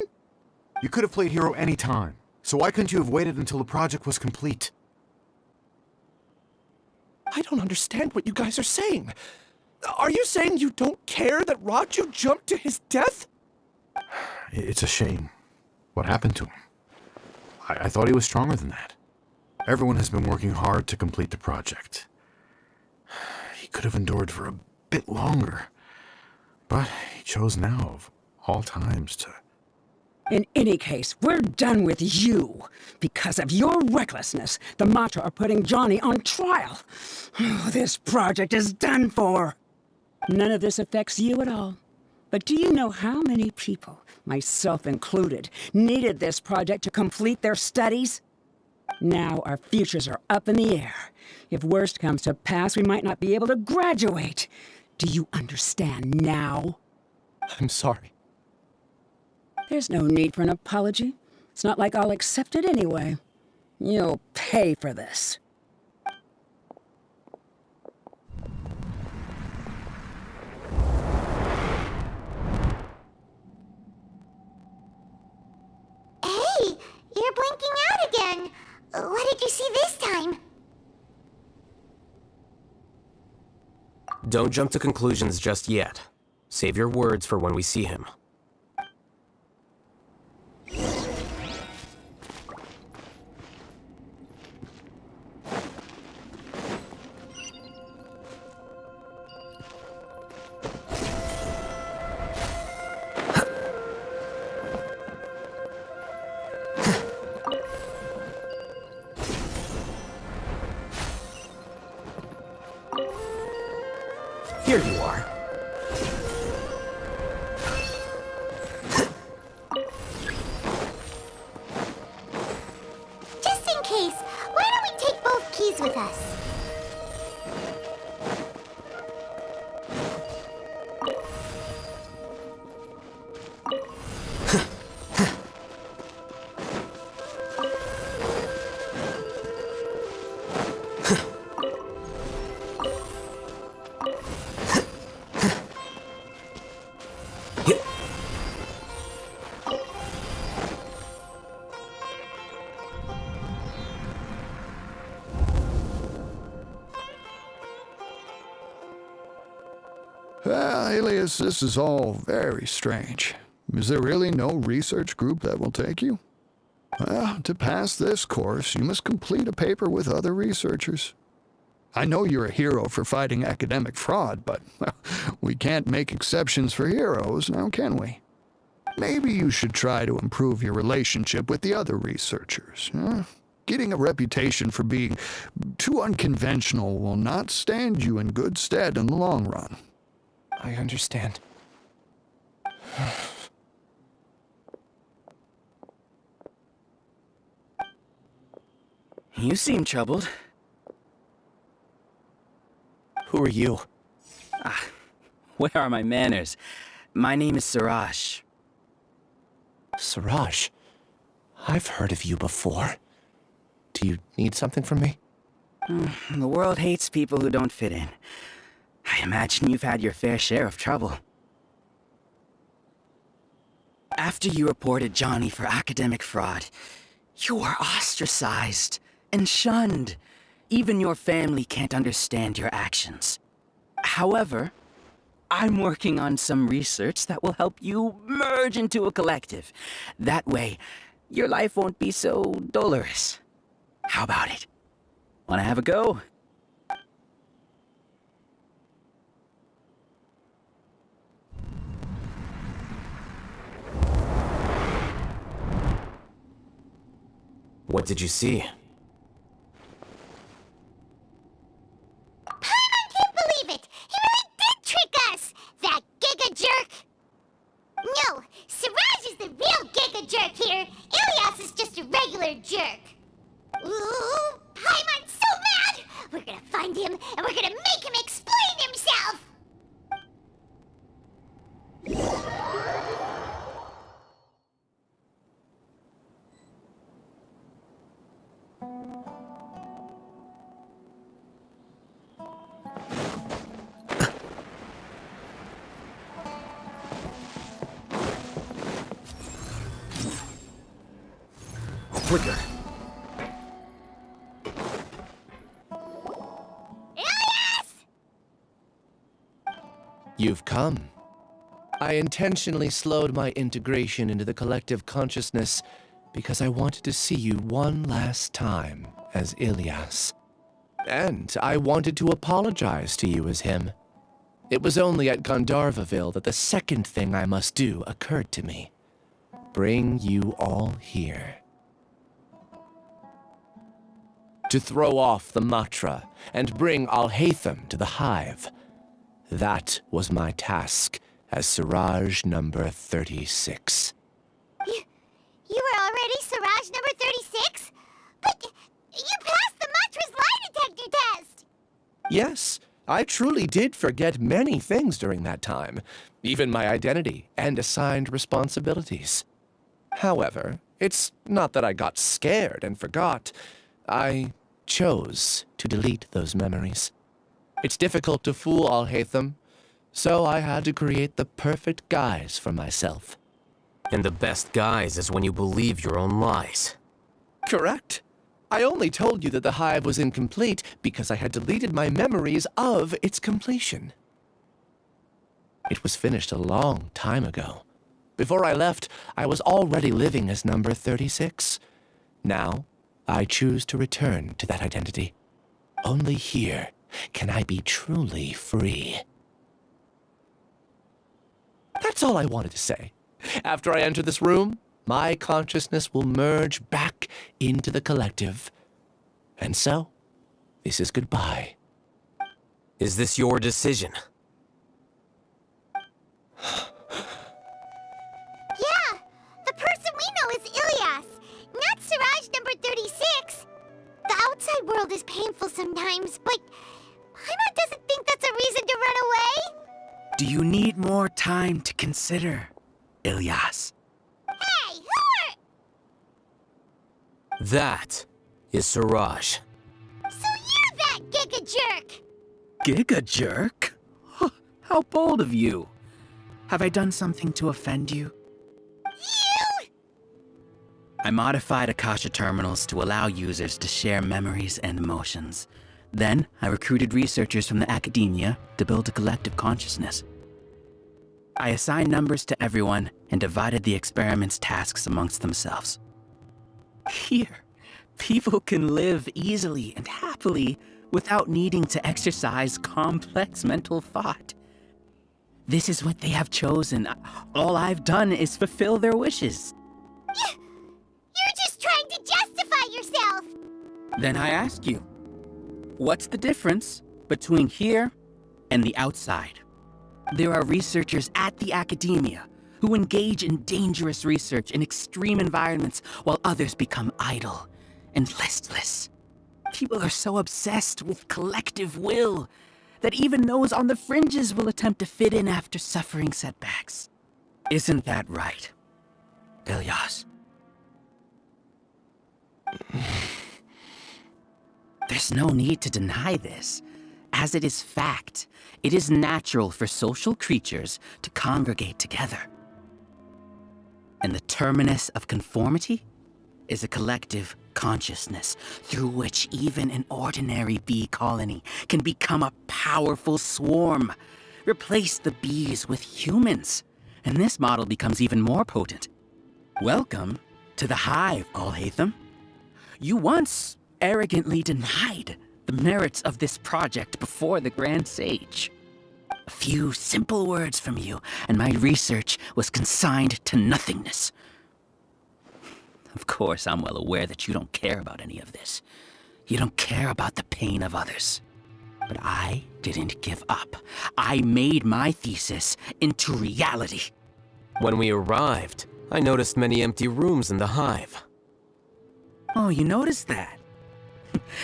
You could have played hero any time, so why couldn't you have waited until the project was complete? I don't understand what you guys are saying. Are you saying you don't care that Raju jumped to his death? It's a shame. What happened to him? I thought he was stronger than that. Everyone has been working hard to complete the project. He could have endured for a bit longer, but he chose now, of all times, to... In any case, we're done with you. Because of your recklessness, the Matra are putting Johnny on trial. This project is done for. None of this affects you at all. But do you know how many people, myself included, needed this project to complete their studies? Now our futures are up in the air. If worst comes to pass, we might not be able to graduate. Do you understand now? I'm sorry. There's no need for an apology. It's not like I'll accept it anyway. You'll pay for this. Hey, you're blinking out again. What did you see this time? Don't jump to conclusions just yet. Save your words for when we see him. Here you are. Just in case, why don't we take both keys with us? Alias, this is all very strange. Is there really no research group that will take you? Well, to pass this course, you must complete a paper with other researchers. I know you're a hero for fighting academic fraud, but we can't make exceptions for heroes, now can we? Maybe you should try to improve your relationship with the other researchers. Getting a reputation for being too unconventional will not stand you in good stead in the long run. I understand. You seem troubled. Who are you? Where are my manners? My name is Siraj. Siraj, I've heard of you before. Do you need something from me? The world hates people who don't fit in. I imagine you've had your fair share of trouble. After you reported Johnny for academic fraud, you were ostracized and shunned. Even your family can't understand your actions. However, I'm working on some research that will help you merge into a collective. That way, your life won't be so dolorous. How about it? Wanna have a go? What did you see? I can't believe it! He really did trick us! That Giga Jerk! No, Siraj is the real Giga Jerk here. Ilias is just a regular jerk. Ooh, Paimon's so mad! We're gonna find him, and we're gonna make him explain himself! Flicker. You've come. I intentionally slowed my integration into the collective consciousness because I wanted to see you one last time as Ilias. And I wanted to apologize to you as him. It was only at Gandharvaville that the second thing I must do occurred to me. Bring you all here. To throw off the Matra and bring Alhaitham to the hive. That was my task as Siraj number 36. You were already Siraj number 36? But you passed the Matra's lie detector test! Yes, I truly did forget many things during that time, even my identity and assigned responsibilities. However, it's not that I got scared and forgot. I chose to delete those memories. It's difficult to fool Alhaitham, so I had to create the perfect guise for myself. And the best guise is when you believe your own lies. Correct. I only told you that the hive was incomplete because I had deleted my memories of its completion. It was finished a long time ago. Before I left, I was already living as number 36. Now, I choose to return to that identity. Only here can I be truly free. That's all I wanted to say. After I enter this room, my consciousness will merge back into the collective. And so, this is goodbye. Is this your decision? Yeah, the person we know is Ilias, not Siraj number 36. The outside world is painful sometimes, but Paimon doesn't think that's a reason to run away. Do you need more time to consider, Ilias? Hey, who are... That is Siraj. So you're that Giga Jerk! Giga Jerk? How bold of you. Have I done something to offend you? You! I modified Akasha terminals to allow users to share memories and emotions. Then, I recruited researchers from the academia to build a collective consciousness. I assigned numbers to everyone and divided the experiment's tasks amongst themselves. Here, people can live easily and happily without needing to exercise complex mental thought. This is what they have chosen. All I've done is fulfill their wishes. You're just trying to justify yourself! Then I ask you, what's the difference between here and the outside? There are researchers at the academia who engage in dangerous research in extreme environments while others become idle and listless. People are so obsessed with collective will that even those on the fringes will attempt to fit in after suffering setbacks. Isn't that right, Ilias? There's no need to deny this. as it is fact, it is natural for social creatures to congregate together. And the terminus of conformity is a collective consciousness through which even an ordinary bee colony can become a powerful swarm. Replace the bees with humans, and this model becomes even more potent. Welcome to the hive, Alhaitham. You once arrogantly denied the merits of this project before the Grand Sage. A few simple words from you, and my research was consigned to nothingness. Of course, I'm well aware that you don't care about any of this. You don't care about the pain of others. But I didn't give up. I made my thesis into reality. When we arrived, I noticed many empty rooms in the hive. Oh, you noticed that?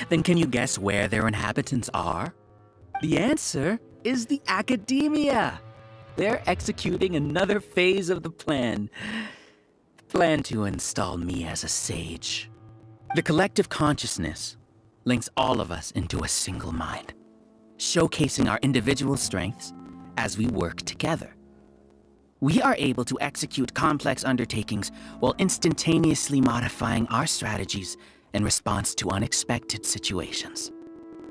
Then can you guess where their inhabitants are? The answer is the academia. They're executing another phase of the plan. Plan to install me as a sage. The collective consciousness links all of us into a single mind, showcasing our individual strengths as we work together. We are able to execute complex undertakings while instantaneously modifying our strategies in response to unexpected situations.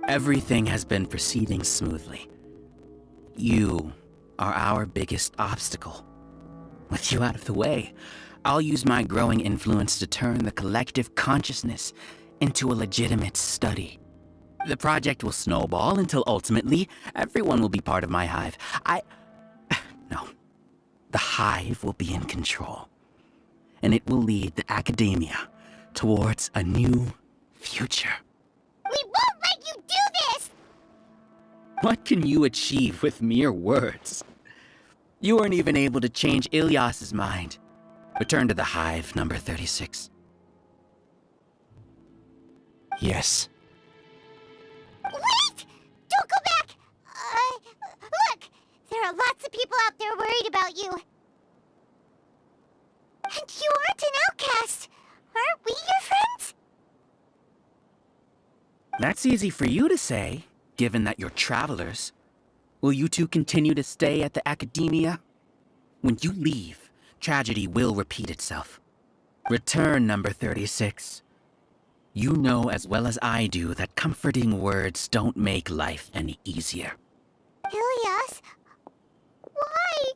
Everything has been proceeding smoothly. You are our biggest obstacle. With you out of the way, I'll use my growing influence to turn the collective consciousness into a legitimate study. The project will snowball until ultimately everyone will be part of my hive. No. The hive will be in control. And it will lead the academia towards a new future. We won't let you do this! What can you achieve with mere words? You weren't even able to change Ilyas's mind. Return to the hive, number 36. Yes. Wait! Don't go back! Look! There are lots of people out there worried about you. And you aren't an outcast. Aren't we your friends? That's easy for you to say, given that you're travelers. Will you two continue to stay at the academia? When you leave, tragedy will repeat itself. Return, number 36. You know as well as I do that comforting words don't make life any easier. Ilyas? Why?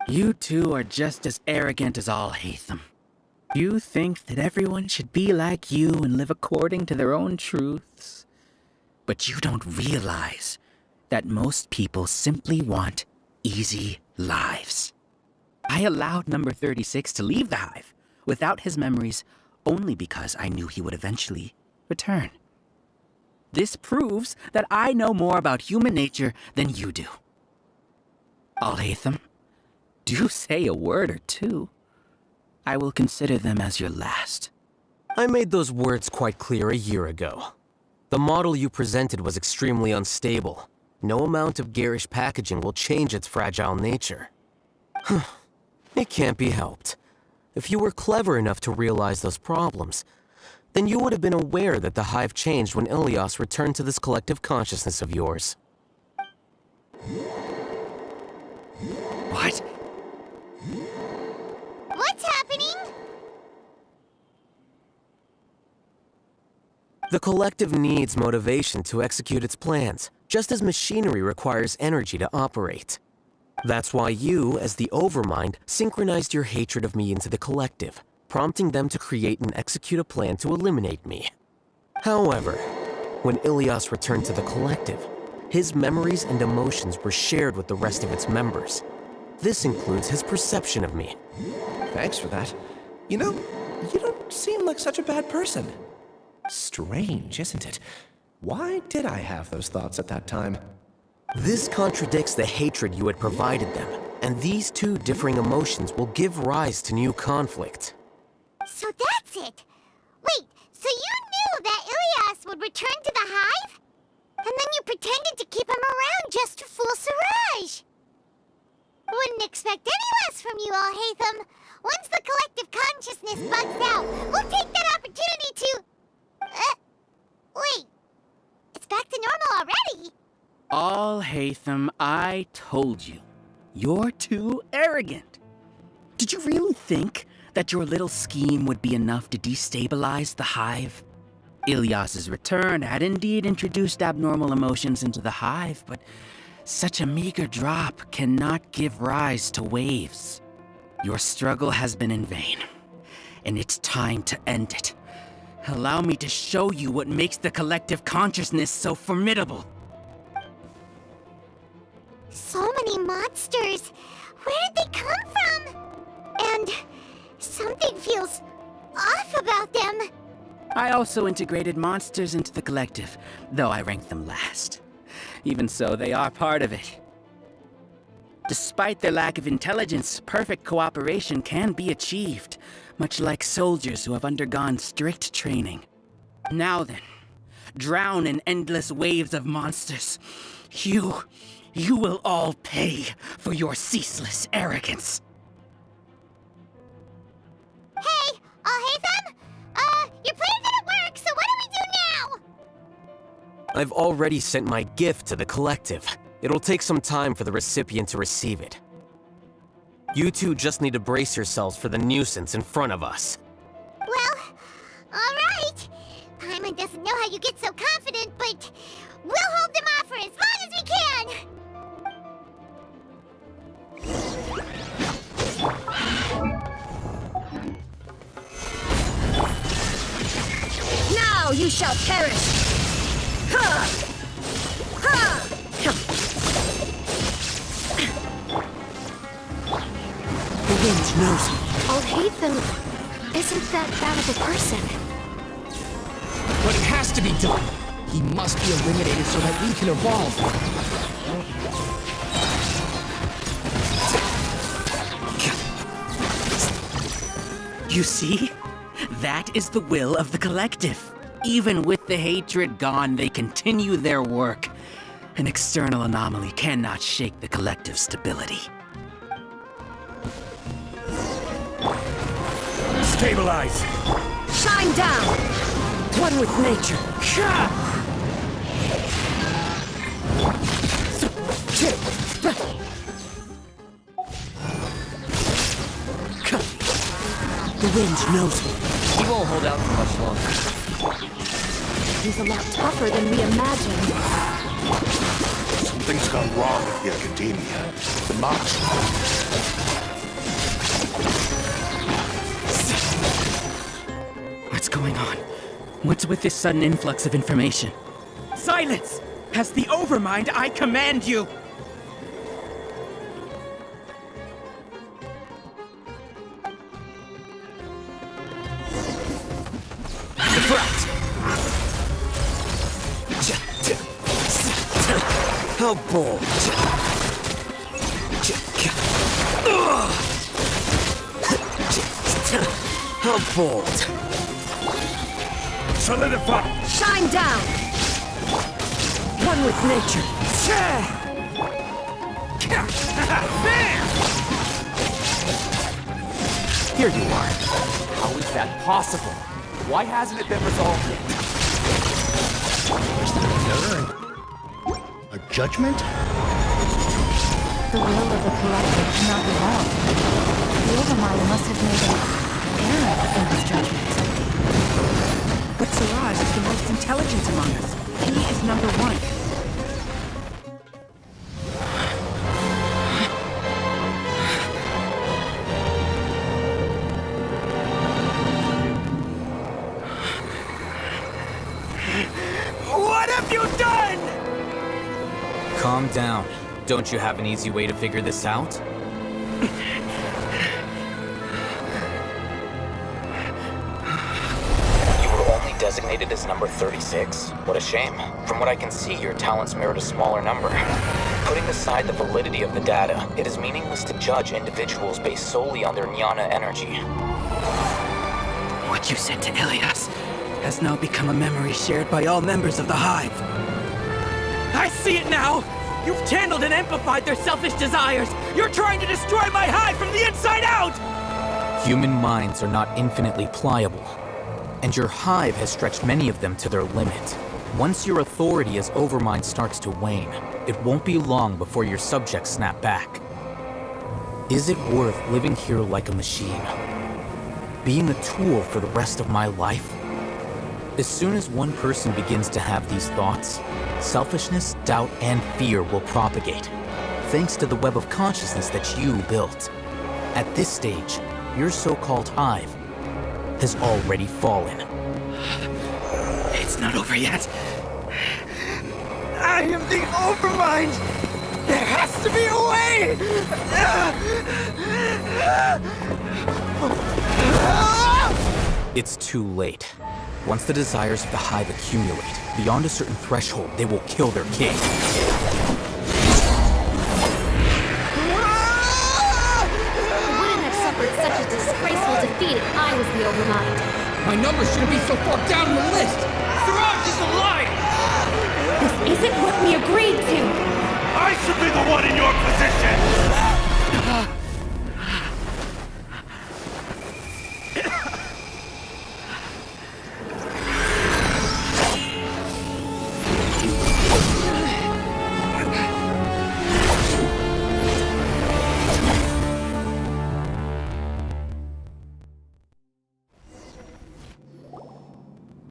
You two are just as arrogant as Alhaitham. You think that everyone should be like you and live according to their own truths. But you don't realize that most people simply want easy lives. I allowed number 36 to leave the hive without his memories only because I knew he would eventually return. This proves that I know more about human nature than you do. Alhaitham, do say a word or two. I will consider them as your last. I made those words quite clear a year ago. The model you presented was extremely unstable. No amount of garish packaging will change its fragile nature. It can't be helped. If you were clever enough to realize those problems, then you would have been aware that the hive changed when Ilyas returned to this collective consciousness of yours. What? What's happening? The collective needs motivation to execute its plans, just as machinery requires energy to operate. That's why you, as the Overmind, synchronized your hatred of me into the collective, prompting them to create and execute a plan to eliminate me. However, when Ilyas returned to the collective, his memories and emotions were shared with the rest of its members. This includes his perception of me. Thanks for that. You know, you don't seem like such a bad person. Strange, isn't it? Why did I have those thoughts at that time? This contradicts the hatred you had provided them, and these two differing emotions will give rise to new conflict. So that's it. Wait, so you knew that Ilyas would return to the hive? And then you pretended to keep him around just to fool Siraj. Wouldn't expect any less from you, Alhaitham. Once the collective consciousness bugs out, we'll take that opportunity to... wait. it's back to normal already. Al-Haytham, I told you. You're too arrogant. Did you really think that your little scheme would be enough to destabilize the hive? Ilyas's return had indeed introduced abnormal emotions into the hive, but such a meager drop cannot give rise to waves. Your struggle has been in vain, and it's time to end it. Allow me to show you what makes the collective consciousness so formidable. So many monsters. Where did they come from? And something feels off about them. I also integrated monsters into the collective, though I ranked them last. Even so, they are part of it. Despite their lack of intelligence, perfect cooperation can be achieved, much like soldiers who have undergone strict training. Now then, drown in endless waves of monsters. You will all pay for your ceaseless arrogance. Hey, Al-Haytham? Your plan didn't work, so what do we do now? I've already sent my gift to the collective. It'll take some time for the recipient to receive it. You two just need to brace yourselves for the nuisance in front of us. Well, alright. Paimon doesn't know how you get so confident, but we'll hold them off for as long as we can. Now you shall perish! Ha! Ha! The wind knows me. Al-Haytham isn't that bad of a person. But it has to be done. He must be eliminated so that we can evolve. You see? That is the will of the collective. Even with the hatred gone, they continue their work. An external anomaly cannot shake the collective's stability. Stabilize! Shine down! One with nature! The wind knows me. He won't hold out for much longer. He's a lot tougher than we imagined. Something's gone wrong at the Academia. The What's going on? What's with this sudden influx of information? Silence! As the Overmind, I command you! How bold! How bold! Solidify! Shine down! One with nature! Here you are. How is that possible? Why hasn't it been resolved yet? A judgment? The will of the collective cannot be wrong. The Overmind must have made an error in his judgment. But Siraj is the most intelligent among us. He is number one. What have you done? Calm down. Don't you have an easy way to figure this out? You were only designated as number 36? What a shame. From what I can see, your talents merit a smaller number. Putting aside the validity of the data, it is meaningless to judge individuals based solely on their jnana energy. What you said to Ilyas has now become a memory shared by all members of the Hive. I see it now! You've channeled and amplified their selfish desires! You're trying to destroy my Hive from the inside out! Human minds are not infinitely pliable, and your Hive has stretched many of them to their limit. Once your authority as Overmind starts to wane, it won't be long before your subjects snap back. Is it worth living here like a machine? Being a tool for the rest of my life? As soon as one person begins to have these thoughts, selfishness, doubt, and fear will propagate, thanks to the web of consciousness that you built. At this stage, your so-called hive has already fallen. It's not over yet. I am the Overmind! There has to be a way! It's too late. Once the desires of the hive accumulate, beyond a certain threshold, they will kill their king. I wouldn't have suffered such a disgraceful defeat if I was the Overmind. My numbers shouldn't be so far down the list! Siraj is alive! This isn't what we agreed to! I should be the one in your position!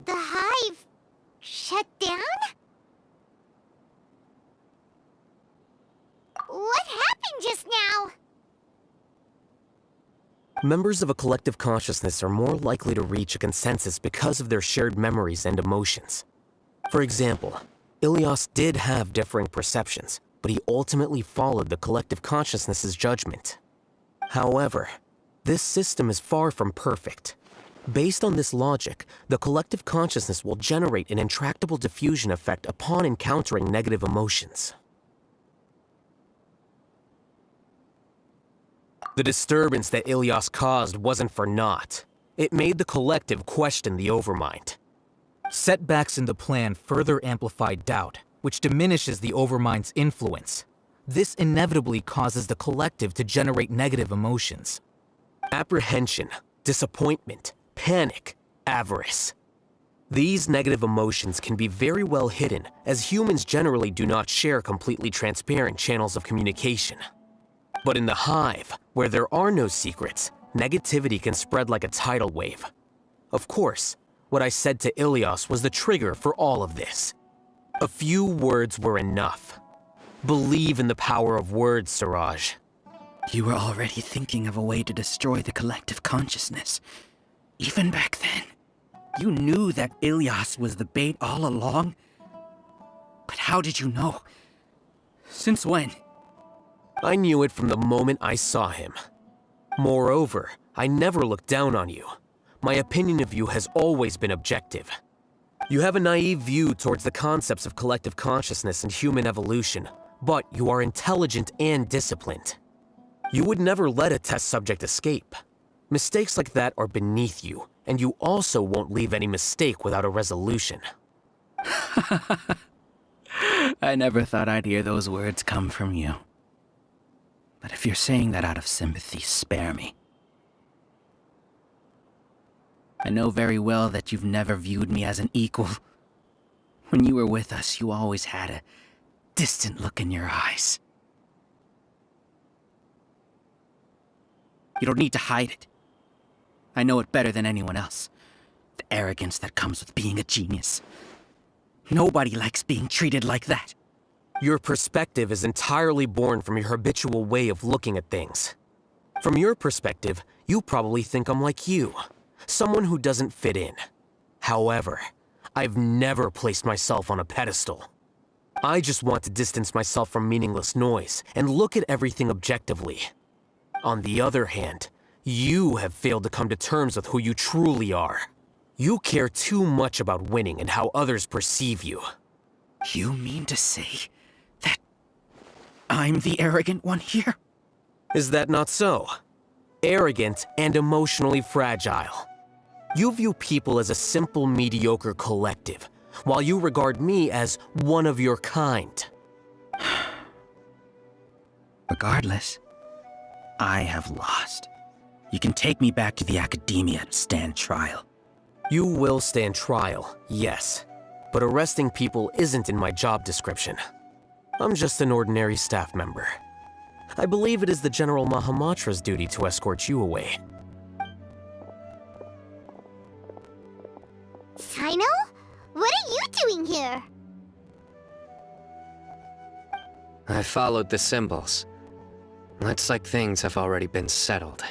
The hive shut down? What happened just now? Members of a collective consciousness are more likely to reach a consensus because of their shared memories and emotions. For example, Ilias did have differing perceptions, but he ultimately followed the collective consciousness's judgment. However, this system is far from perfect. Based on this logic, the collective consciousness will generate an intractable diffusion effect upon encountering negative emotions. The disturbance that Ilias caused wasn't for naught. It made the collective question the Overmind. Setbacks in the plan further amplified doubt, which diminishes the Overmind's influence. This inevitably causes the collective to generate negative emotions. Apprehension, disappointment, panic, avarice. These negative emotions can be very well hidden, as humans generally do not share completely transparent channels of communication. But in the hive, where there are no secrets, negativity can spread like a tidal wave. Of course, what I said to Ilias was the trigger for all of this. A few words were enough. Believe in the power of words, Siraj. You were already thinking of a way to destroy the collective consciousness. Even back then, you knew that Ilias was the bait all along. But how did you know? Since when? I knew it from the moment I saw him. Moreover, I never looked down on you. My opinion of you has always been objective. You have a naive view towards the concepts of collective consciousness and human evolution, but you are intelligent and disciplined. You would never let a test subject escape. Mistakes like that are beneath you, and you also won't leave any mistake without a resolution. I never thought I'd hear those words come from you. But if you're saying that out of sympathy, spare me. I know very well that you've never viewed me as an equal. When you were with us, you always had a distant look in your eyes. You don't need to hide it. I know it better than anyone else. The arrogance that comes with being a genius. Nobody likes being treated like that. Your perspective is entirely born from your habitual way of looking at things. From your perspective, you probably think I'm like you, someone who doesn't fit in. However, I've never placed myself on a pedestal. I just want to distance myself from meaningless noise and look at everything objectively. On the other hand, you have failed to come to terms with who you truly are. You care too much about winning and how others perceive you. You mean to say that I'm the arrogant one here? Is that not so? Arrogant and emotionally fragile. You view people as a simple, mediocre collective, while you regard me as one of your kind. Regardless, I have lost. You can take me back to the academia to stand trial. You will stand trial, yes. but arresting people isn't in my job description. I'm just an ordinary staff member. I believe it is the General Mahamatra's duty to escort you away. Sino? What are you doing here? I followed the symbols. It's like things have already been settled.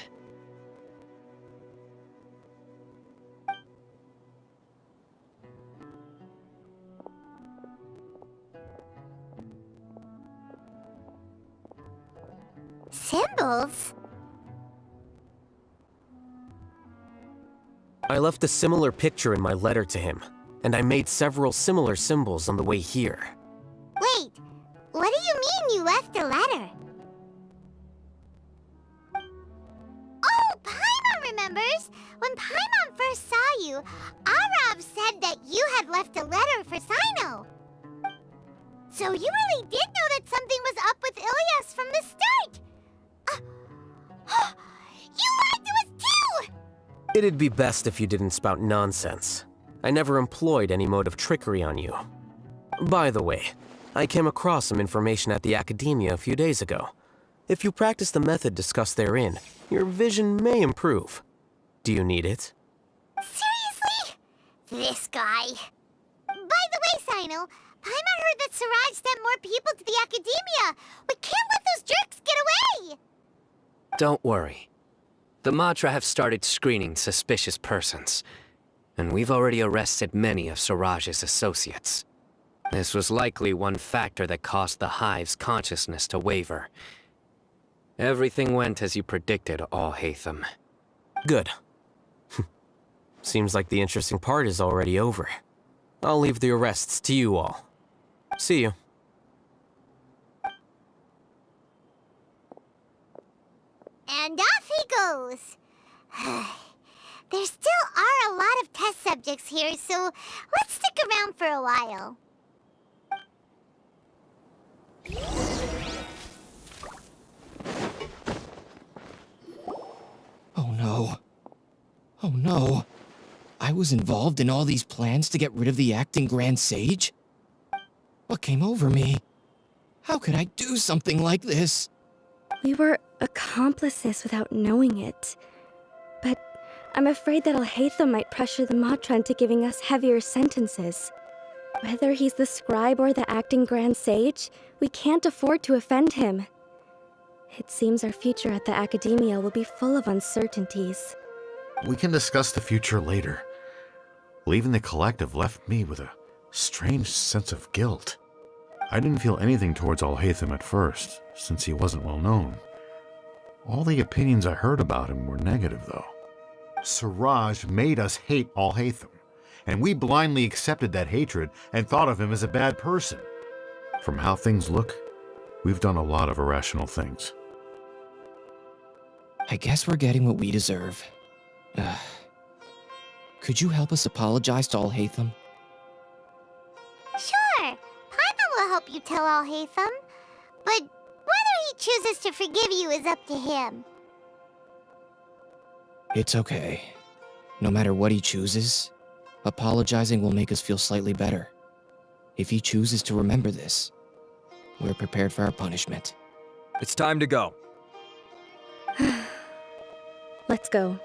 Symbols? I left a similar picture in my letter to him, and I made several similar symbols on the way here. Wait, what do you mean you left a letter? Oh, Paimon remembers! When Paimon first saw you, Arav said that you had left a letter for Sino. So you really did know that something was up with Ilyas from the start! You lied to us too! It'd be best if you didn't spout nonsense. I never employed any mode of trickery on you. By the way, I came across some information at the Academia a few days ago. If you practice the method discussed therein, your vision may improve. Do you need it? Seriously? This guy. By the way, Sino, Paimon heard that Siraj sent more people to the Academia. We can't let those jerks get away! Don't worry. The Matra have started screening suspicious persons, and we've already arrested many of Siraj's associates. This was likely one factor that caused the Hive's consciousness to waver. Everything went as you predicted, Al-Haytham. Good. Seems like the interesting part is already over. I'll leave the arrests to you all. See you. And off he goes. There still are a lot of test subjects here, so let's stick around for a while. Oh no. Oh no. I was involved in all these plans to get rid of the acting Grand Sage? What came over me? How could I do something like this? We were accomplices without knowing it. But I'm afraid that Al-Haytham might pressure the Matra into giving us heavier sentences. Whether he's the scribe or the acting Grand Sage, we can't afford to offend him. It seems our future at the Academia will be full of uncertainties. We can discuss the future later. Leaving the collective left me with a strange sense of guilt. I didn't feel anything towards Al-Haytham at first, since he wasn't well known. All the opinions I heard about him were negative, though. Siraj made us hate Al-Haytham, and we blindly accepted that hatred and thought of him as a bad person. From how things look, we've done a lot of irrational things. I guess we're getting what we deserve. Could you help us apologize to Al-Haytham? Sure, Paimon will help you tell Al-Haytham, but whether he chooses to forgive you is up to him. It's okay. No matter what he chooses, apologizing will make us feel slightly better. If he chooses to remember this, we're prepared for our punishment. It's time to go. Let's go.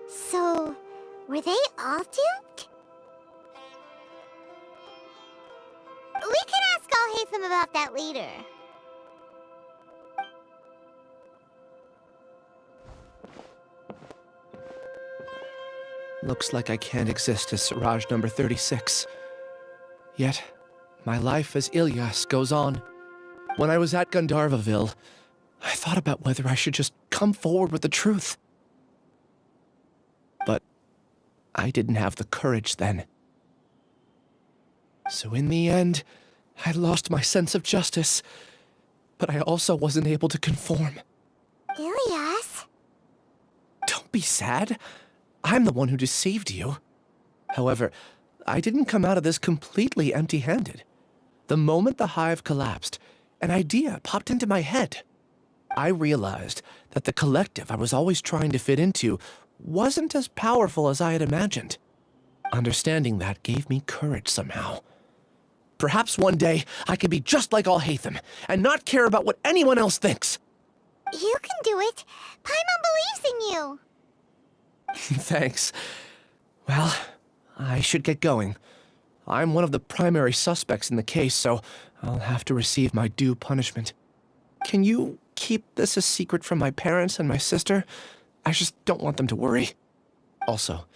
So, were they all duped? We can ask Al-Haytham about that later. Looks like I can't exist as Siraj number 36. Yet, my life as Ilyas goes on. When I was at Gandharvaville, I thought about whether I should just come forward with the truth. But I didn't have the courage then. So in the end, I lost my sense of justice, but I also wasn't able to conform. Ilyas? Don't be sad. I'm the one who deceived you. However, I didn't come out of this completely empty-handed. The moment the hive collapsed, an idea popped into my head. I realized that the collective I was always trying to fit into wasn't as powerful as I had imagined. Understanding that gave me courage somehow. Perhaps one day I could be just like Alhaitham and not care about what anyone else thinks. You can do it. Paimon believes in you. Thanks. Well, I should get going. I'm one of the primary suspects in the case, so I'll have to receive my due punishment. Can you keep this a secret from my parents and my sister? I just don't want them to worry. Also,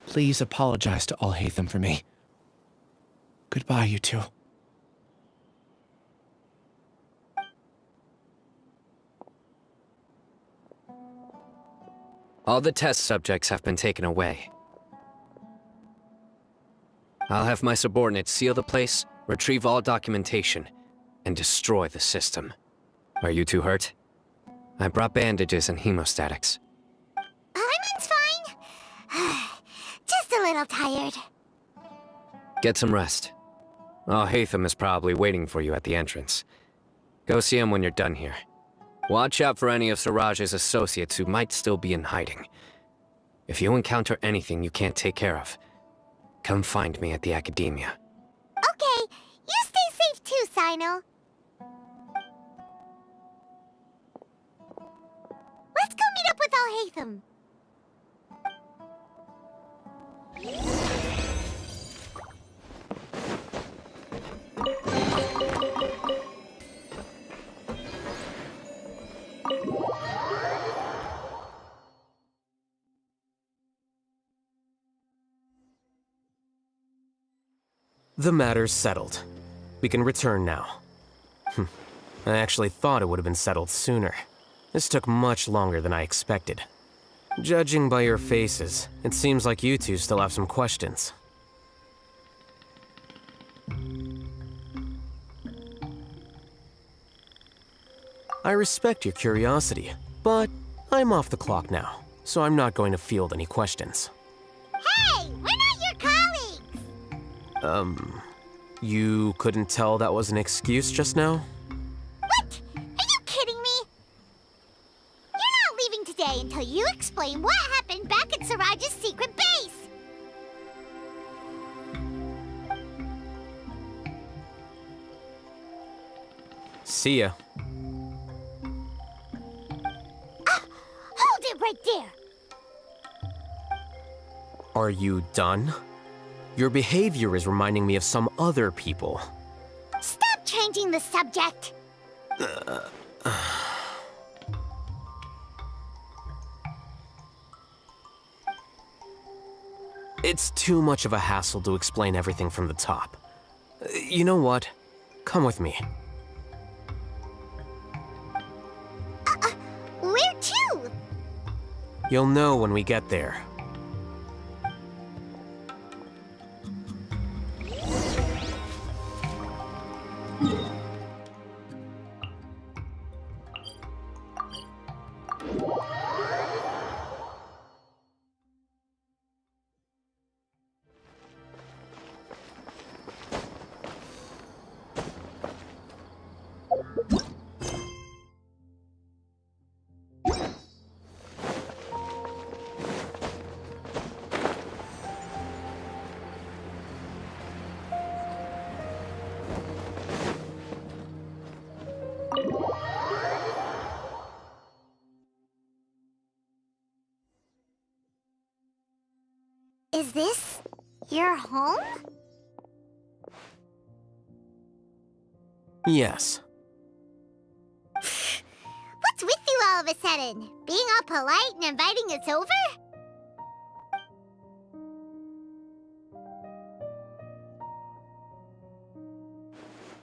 please apologize to Alhaitham for me. Goodbye, you two. All the test subjects have been taken away. I'll have my subordinates seal the place, retrieve all documentation, and destroy the system. Are you two hurt? I brought bandages and hemostatics. Paimon's fine. Just a little tired. Get some rest. Alhaitham is probably waiting for you at the entrance. Go see him when you're done here. Watch out for any of Siraj's associates who might still be in hiding. If you encounter anything you can't take care of, come find me at the Academia. Okay, you stay safe too, Sino. Let's go meet up with Alhaitham. The matter's settled. We can return now. I actually thought it would have been settled sooner. This took much longer than I expected. Judging by your faces, it seems like you two still have some questions. I respect your curiosity, but I'm off the clock now, so I'm not going to field any questions. Hey, we're not your colleagues! You couldn't tell that was an excuse just now? What? Are you kidding me? You're not leaving today until you explain what happened back at Siraj's secret base! See ya. Hold it right there! Are you done? Your behavior is reminding me of some other people. Stop changing the subject! It's too much of a hassle to explain everything from the top. You know what? Come with me. Where to? You'll know when we get there. Is this your home? Yes. What's with you all of a sudden? Being all polite and inviting us over?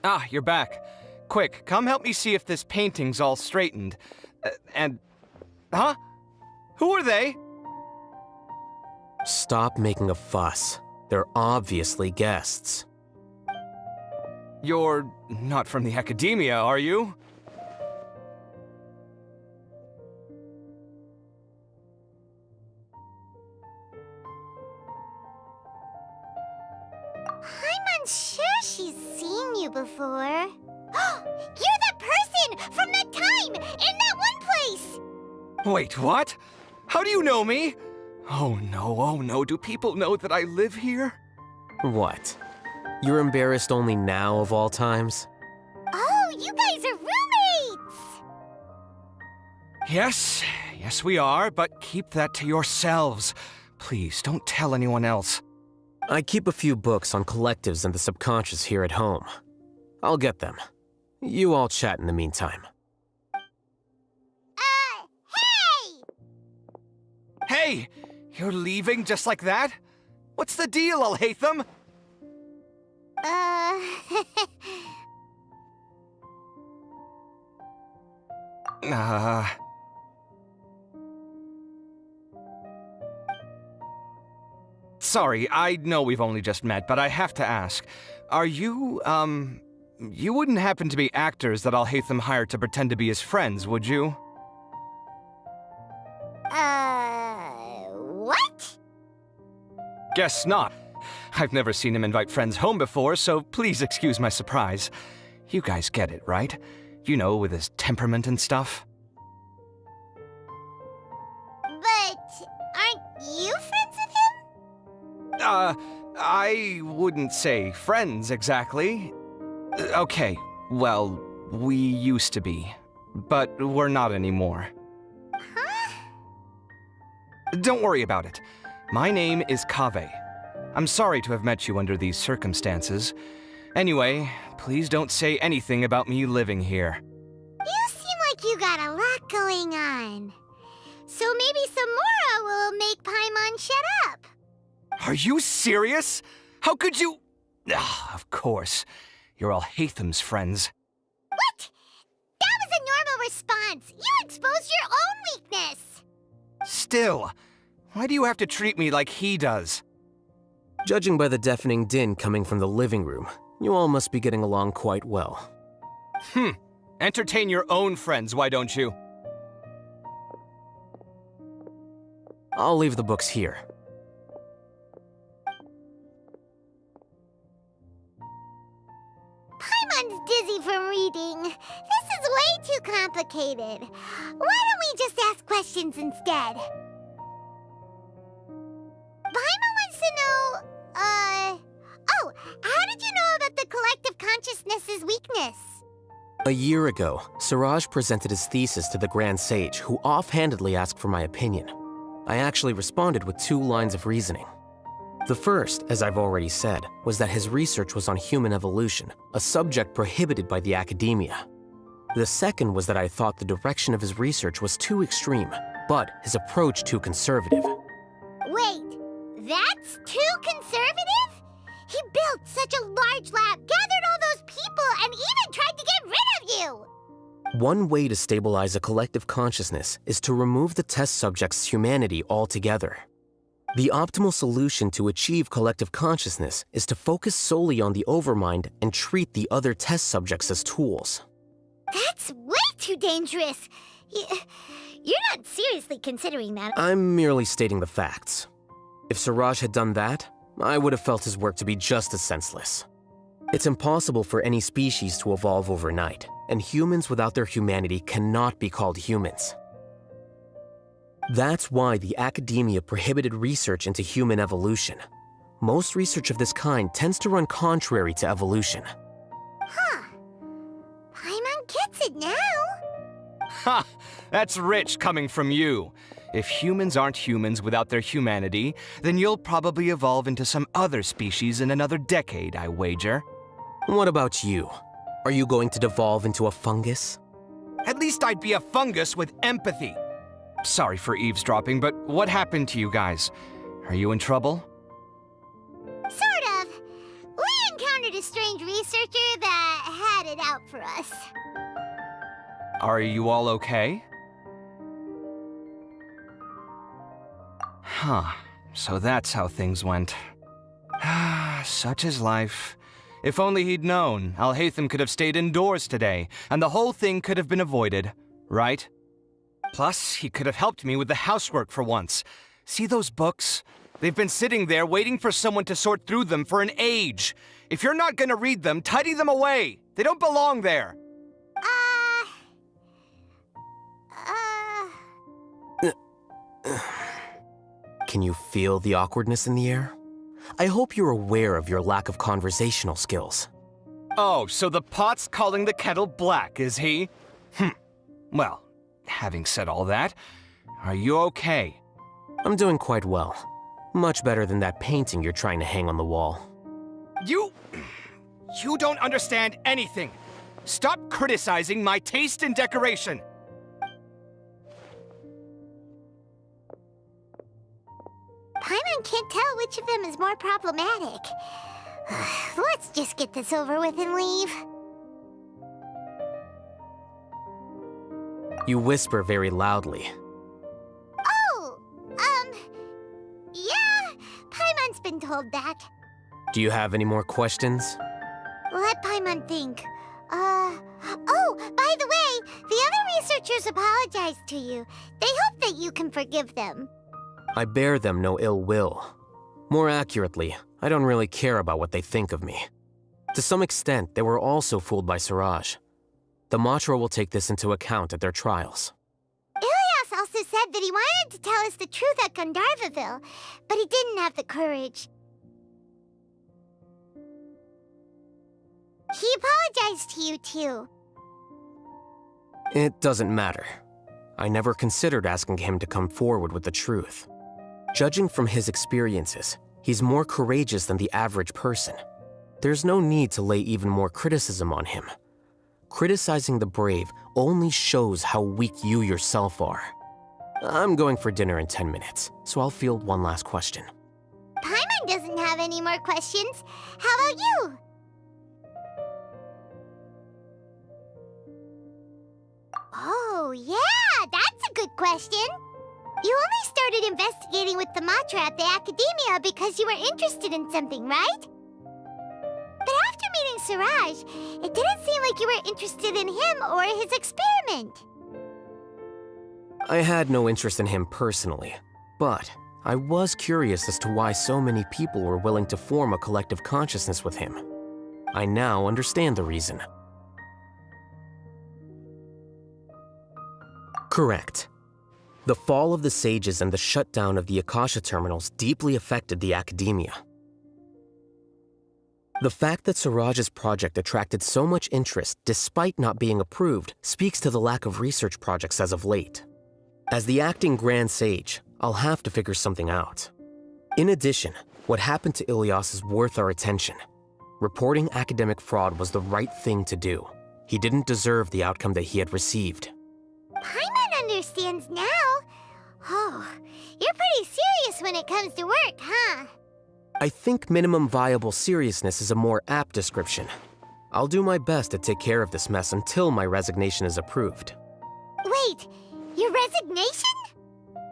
Ah, you're back. Quick, come help me see if this painting's all straightened. Huh? Who are they? Stop making a fuss. They're obviously guests. You're not from the Academia, are you? I'm unsure she's seen you before. You're that person from that time in that one place! Wait, what? How do you know me? Oh no, do people know that I live here? What? You're embarrassed only now of all times? Oh, you guys are roommates! Yes we are, but keep that to yourselves. Please, don't tell anyone else. I keep a few books on collectives and the subconscious here at home. I'll get them. You all chat in the meantime. Hey! Hey! You're leaving just like that? What's the deal, Alhaitham? Sorry, I know we've only just met, but I have to ask. Are you, you wouldn't happen to be actors that Alhaitham hired to pretend to be his friends, would you? What? Guess not. I've never seen him invite friends home before, so please excuse my surprise. You guys get it, right? You know, with his temperament and stuff. But aren't you friends with him? I wouldn't say friends exactly. Okay, well, we used to be, but we're not anymore. Huh? Don't worry about it. My name is Kaveh. I'm sorry to have met you under these circumstances. Anyway, please don't say anything about me living here. You seem like you got a lot going on. So maybe Samora will make Paimon shut up. Are you serious? How could you? Of course. You're Alhaitham's friends. What? That was a normal response. You exposed your own weakness. Still, why do you have to treat me like he does? Judging by the deafening din coming from the living room, you all must be getting along quite well. Entertain your own friends, why don't you? I'll leave the books here. Paimon's dizzy from reading. This is way too complicated. Why don't we just ask questions instead? Paimon wants to know, how did you know about the collective consciousness's weakness? A year ago, Siraj presented his thesis to the Grand Sage, who offhandedly asked for my opinion. I actually responded with 2 lines of reasoning. The first, as I've already said, was that his research was on human evolution, a subject prohibited by the academia. The second was that I thought the direction of his research was too extreme, but his approach too conservative. Wait, that's too conservative? He built such a large lab, gathered all those people, and even tried to get rid of you! One way to stabilize a collective consciousness is to remove the test subject's humanity altogether. The optimal solution to achieve collective consciousness is to focus solely on the overmind and treat the other test subjects as tools. That's way too dangerous. You're not seriously considering that. I'm merely stating the facts. If Siraj had done that, I would have felt his work to be just as senseless. It's impossible for any species to evolve overnight, and humans without their humanity cannot be called humans. That's why the academia prohibited research into human evolution. Most research of this kind tends to run contrary to evolution. Huh. Paimon gets it now. Ha! That's rich coming from you. If humans aren't humans without their humanity, then you'll probably evolve into some other species in another decade, I wager. What about you? Are you going to devolve into a fungus? At least I'd be a fungus with empathy. Sorry for eavesdropping, but what happened to you guys? Are you in trouble? Sort of. We encountered a strange researcher that had it out for us. Are you all okay? Huh. So that's how things went. Such is life. If only he'd known, Alhaitham could have stayed indoors today, and the whole thing could have been avoided, right? Plus, he could have helped me with the housework for once. See those books? They've been sitting there waiting for someone to sort through them for an age. If you're not gonna read them, tidy them away. They don't belong there. Can you feel the awkwardness in the air? I hope you're aware of your lack of conversational skills. Oh, so the pot's calling the kettle black, is he? Well, having said all that, are you okay? I'm doing quite well. Much better than that painting you're trying to hang on the wall. You don't understand anything. Stop criticizing my taste in decoration. Paimon can't tell which of them is more problematic. Let's just get this over with and leave. You whisper very loudly. Oh, yeah, Paimon's been told that. Do you have any more questions? Let Paimon think. Oh, by the way, the other researchers apologized to you. They hope that you can forgive them. I bear them no ill will. More accurately, I don't really care about what they think of me. To some extent, they were also fooled by Siraj. The Matra will take this into account at their trials. Ilias also said that he wanted to tell us the truth at Gandharvaville, but he didn't have the courage. He apologized to you, too. It doesn't matter. I never considered asking him to come forward with the truth. Judging from his experiences, he's more courageous than the average person. There's no need to lay even more criticism on him. Criticizing the brave only shows how weak you yourself are. I'm going for dinner in 10 minutes, so I'll field one last question. Paimon doesn't have any more questions. How about you? Oh, yeah, that's a good question. You only started investigating with the Matra at the Academia because you were interested in something, right? But after meeting Siraj, it didn't seem like you were interested in him or his experiment. I had no interest in him personally, but I was curious as to why so many people were willing to form a collective consciousness with him. I now understand the reason. Correct. The fall of the sages and the shutdown of the Akasha terminals deeply affected the Academia. The fact that Siraj's project attracted so much interest despite not being approved speaks to the lack of research projects as of late. As the acting Grand Sage, I'll have to figure something out. In addition, what happened to Ilias is worth our attention. Reporting academic fraud was the right thing to do. He didn't deserve the outcome that he had received. Paimon understands now. Oh, you're pretty serious when it comes to work, huh? I think minimum viable seriousness is a more apt description. I'll do my best to take care of this mess until my resignation is approved. Wait, your resignation?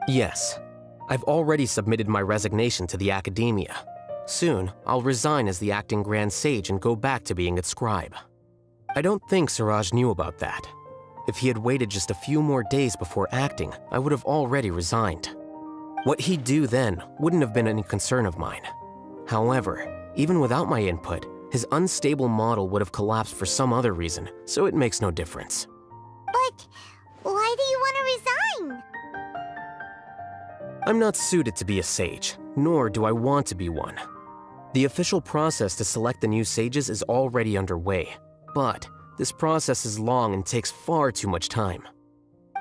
Yes. I've already submitted my resignation to the Academia. Soon, I'll resign as the acting Grand Sage and go back to being its scribe. I don't think Siraj knew about that. If he had waited just a few more days before acting, I would have already resigned. What he'd do then wouldn't have been any concern of mine. However, even without my input, his unstable model would have collapsed for some other reason, so it makes no difference. But why do you want to resign? I'm not suited to be a sage, nor do I want to be one. The official process to select the new sages is already underway, but this process is long and takes far too much time.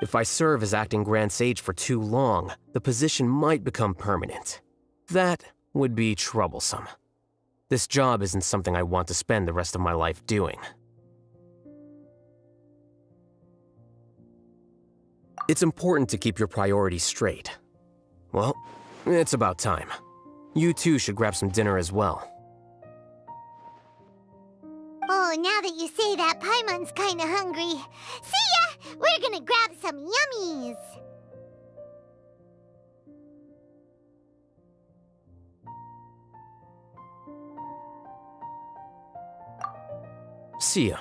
If I serve as acting Grand Sage for too long, the position might become permanent. That would be troublesome. This job isn't something I want to spend the rest of my life doing. It's important to keep your priorities straight. Well, it's about time. You too should grab some dinner as well. Oh, now that you say that, Paimon's kinda hungry. See ya! We're gonna grab some yummies! See ya.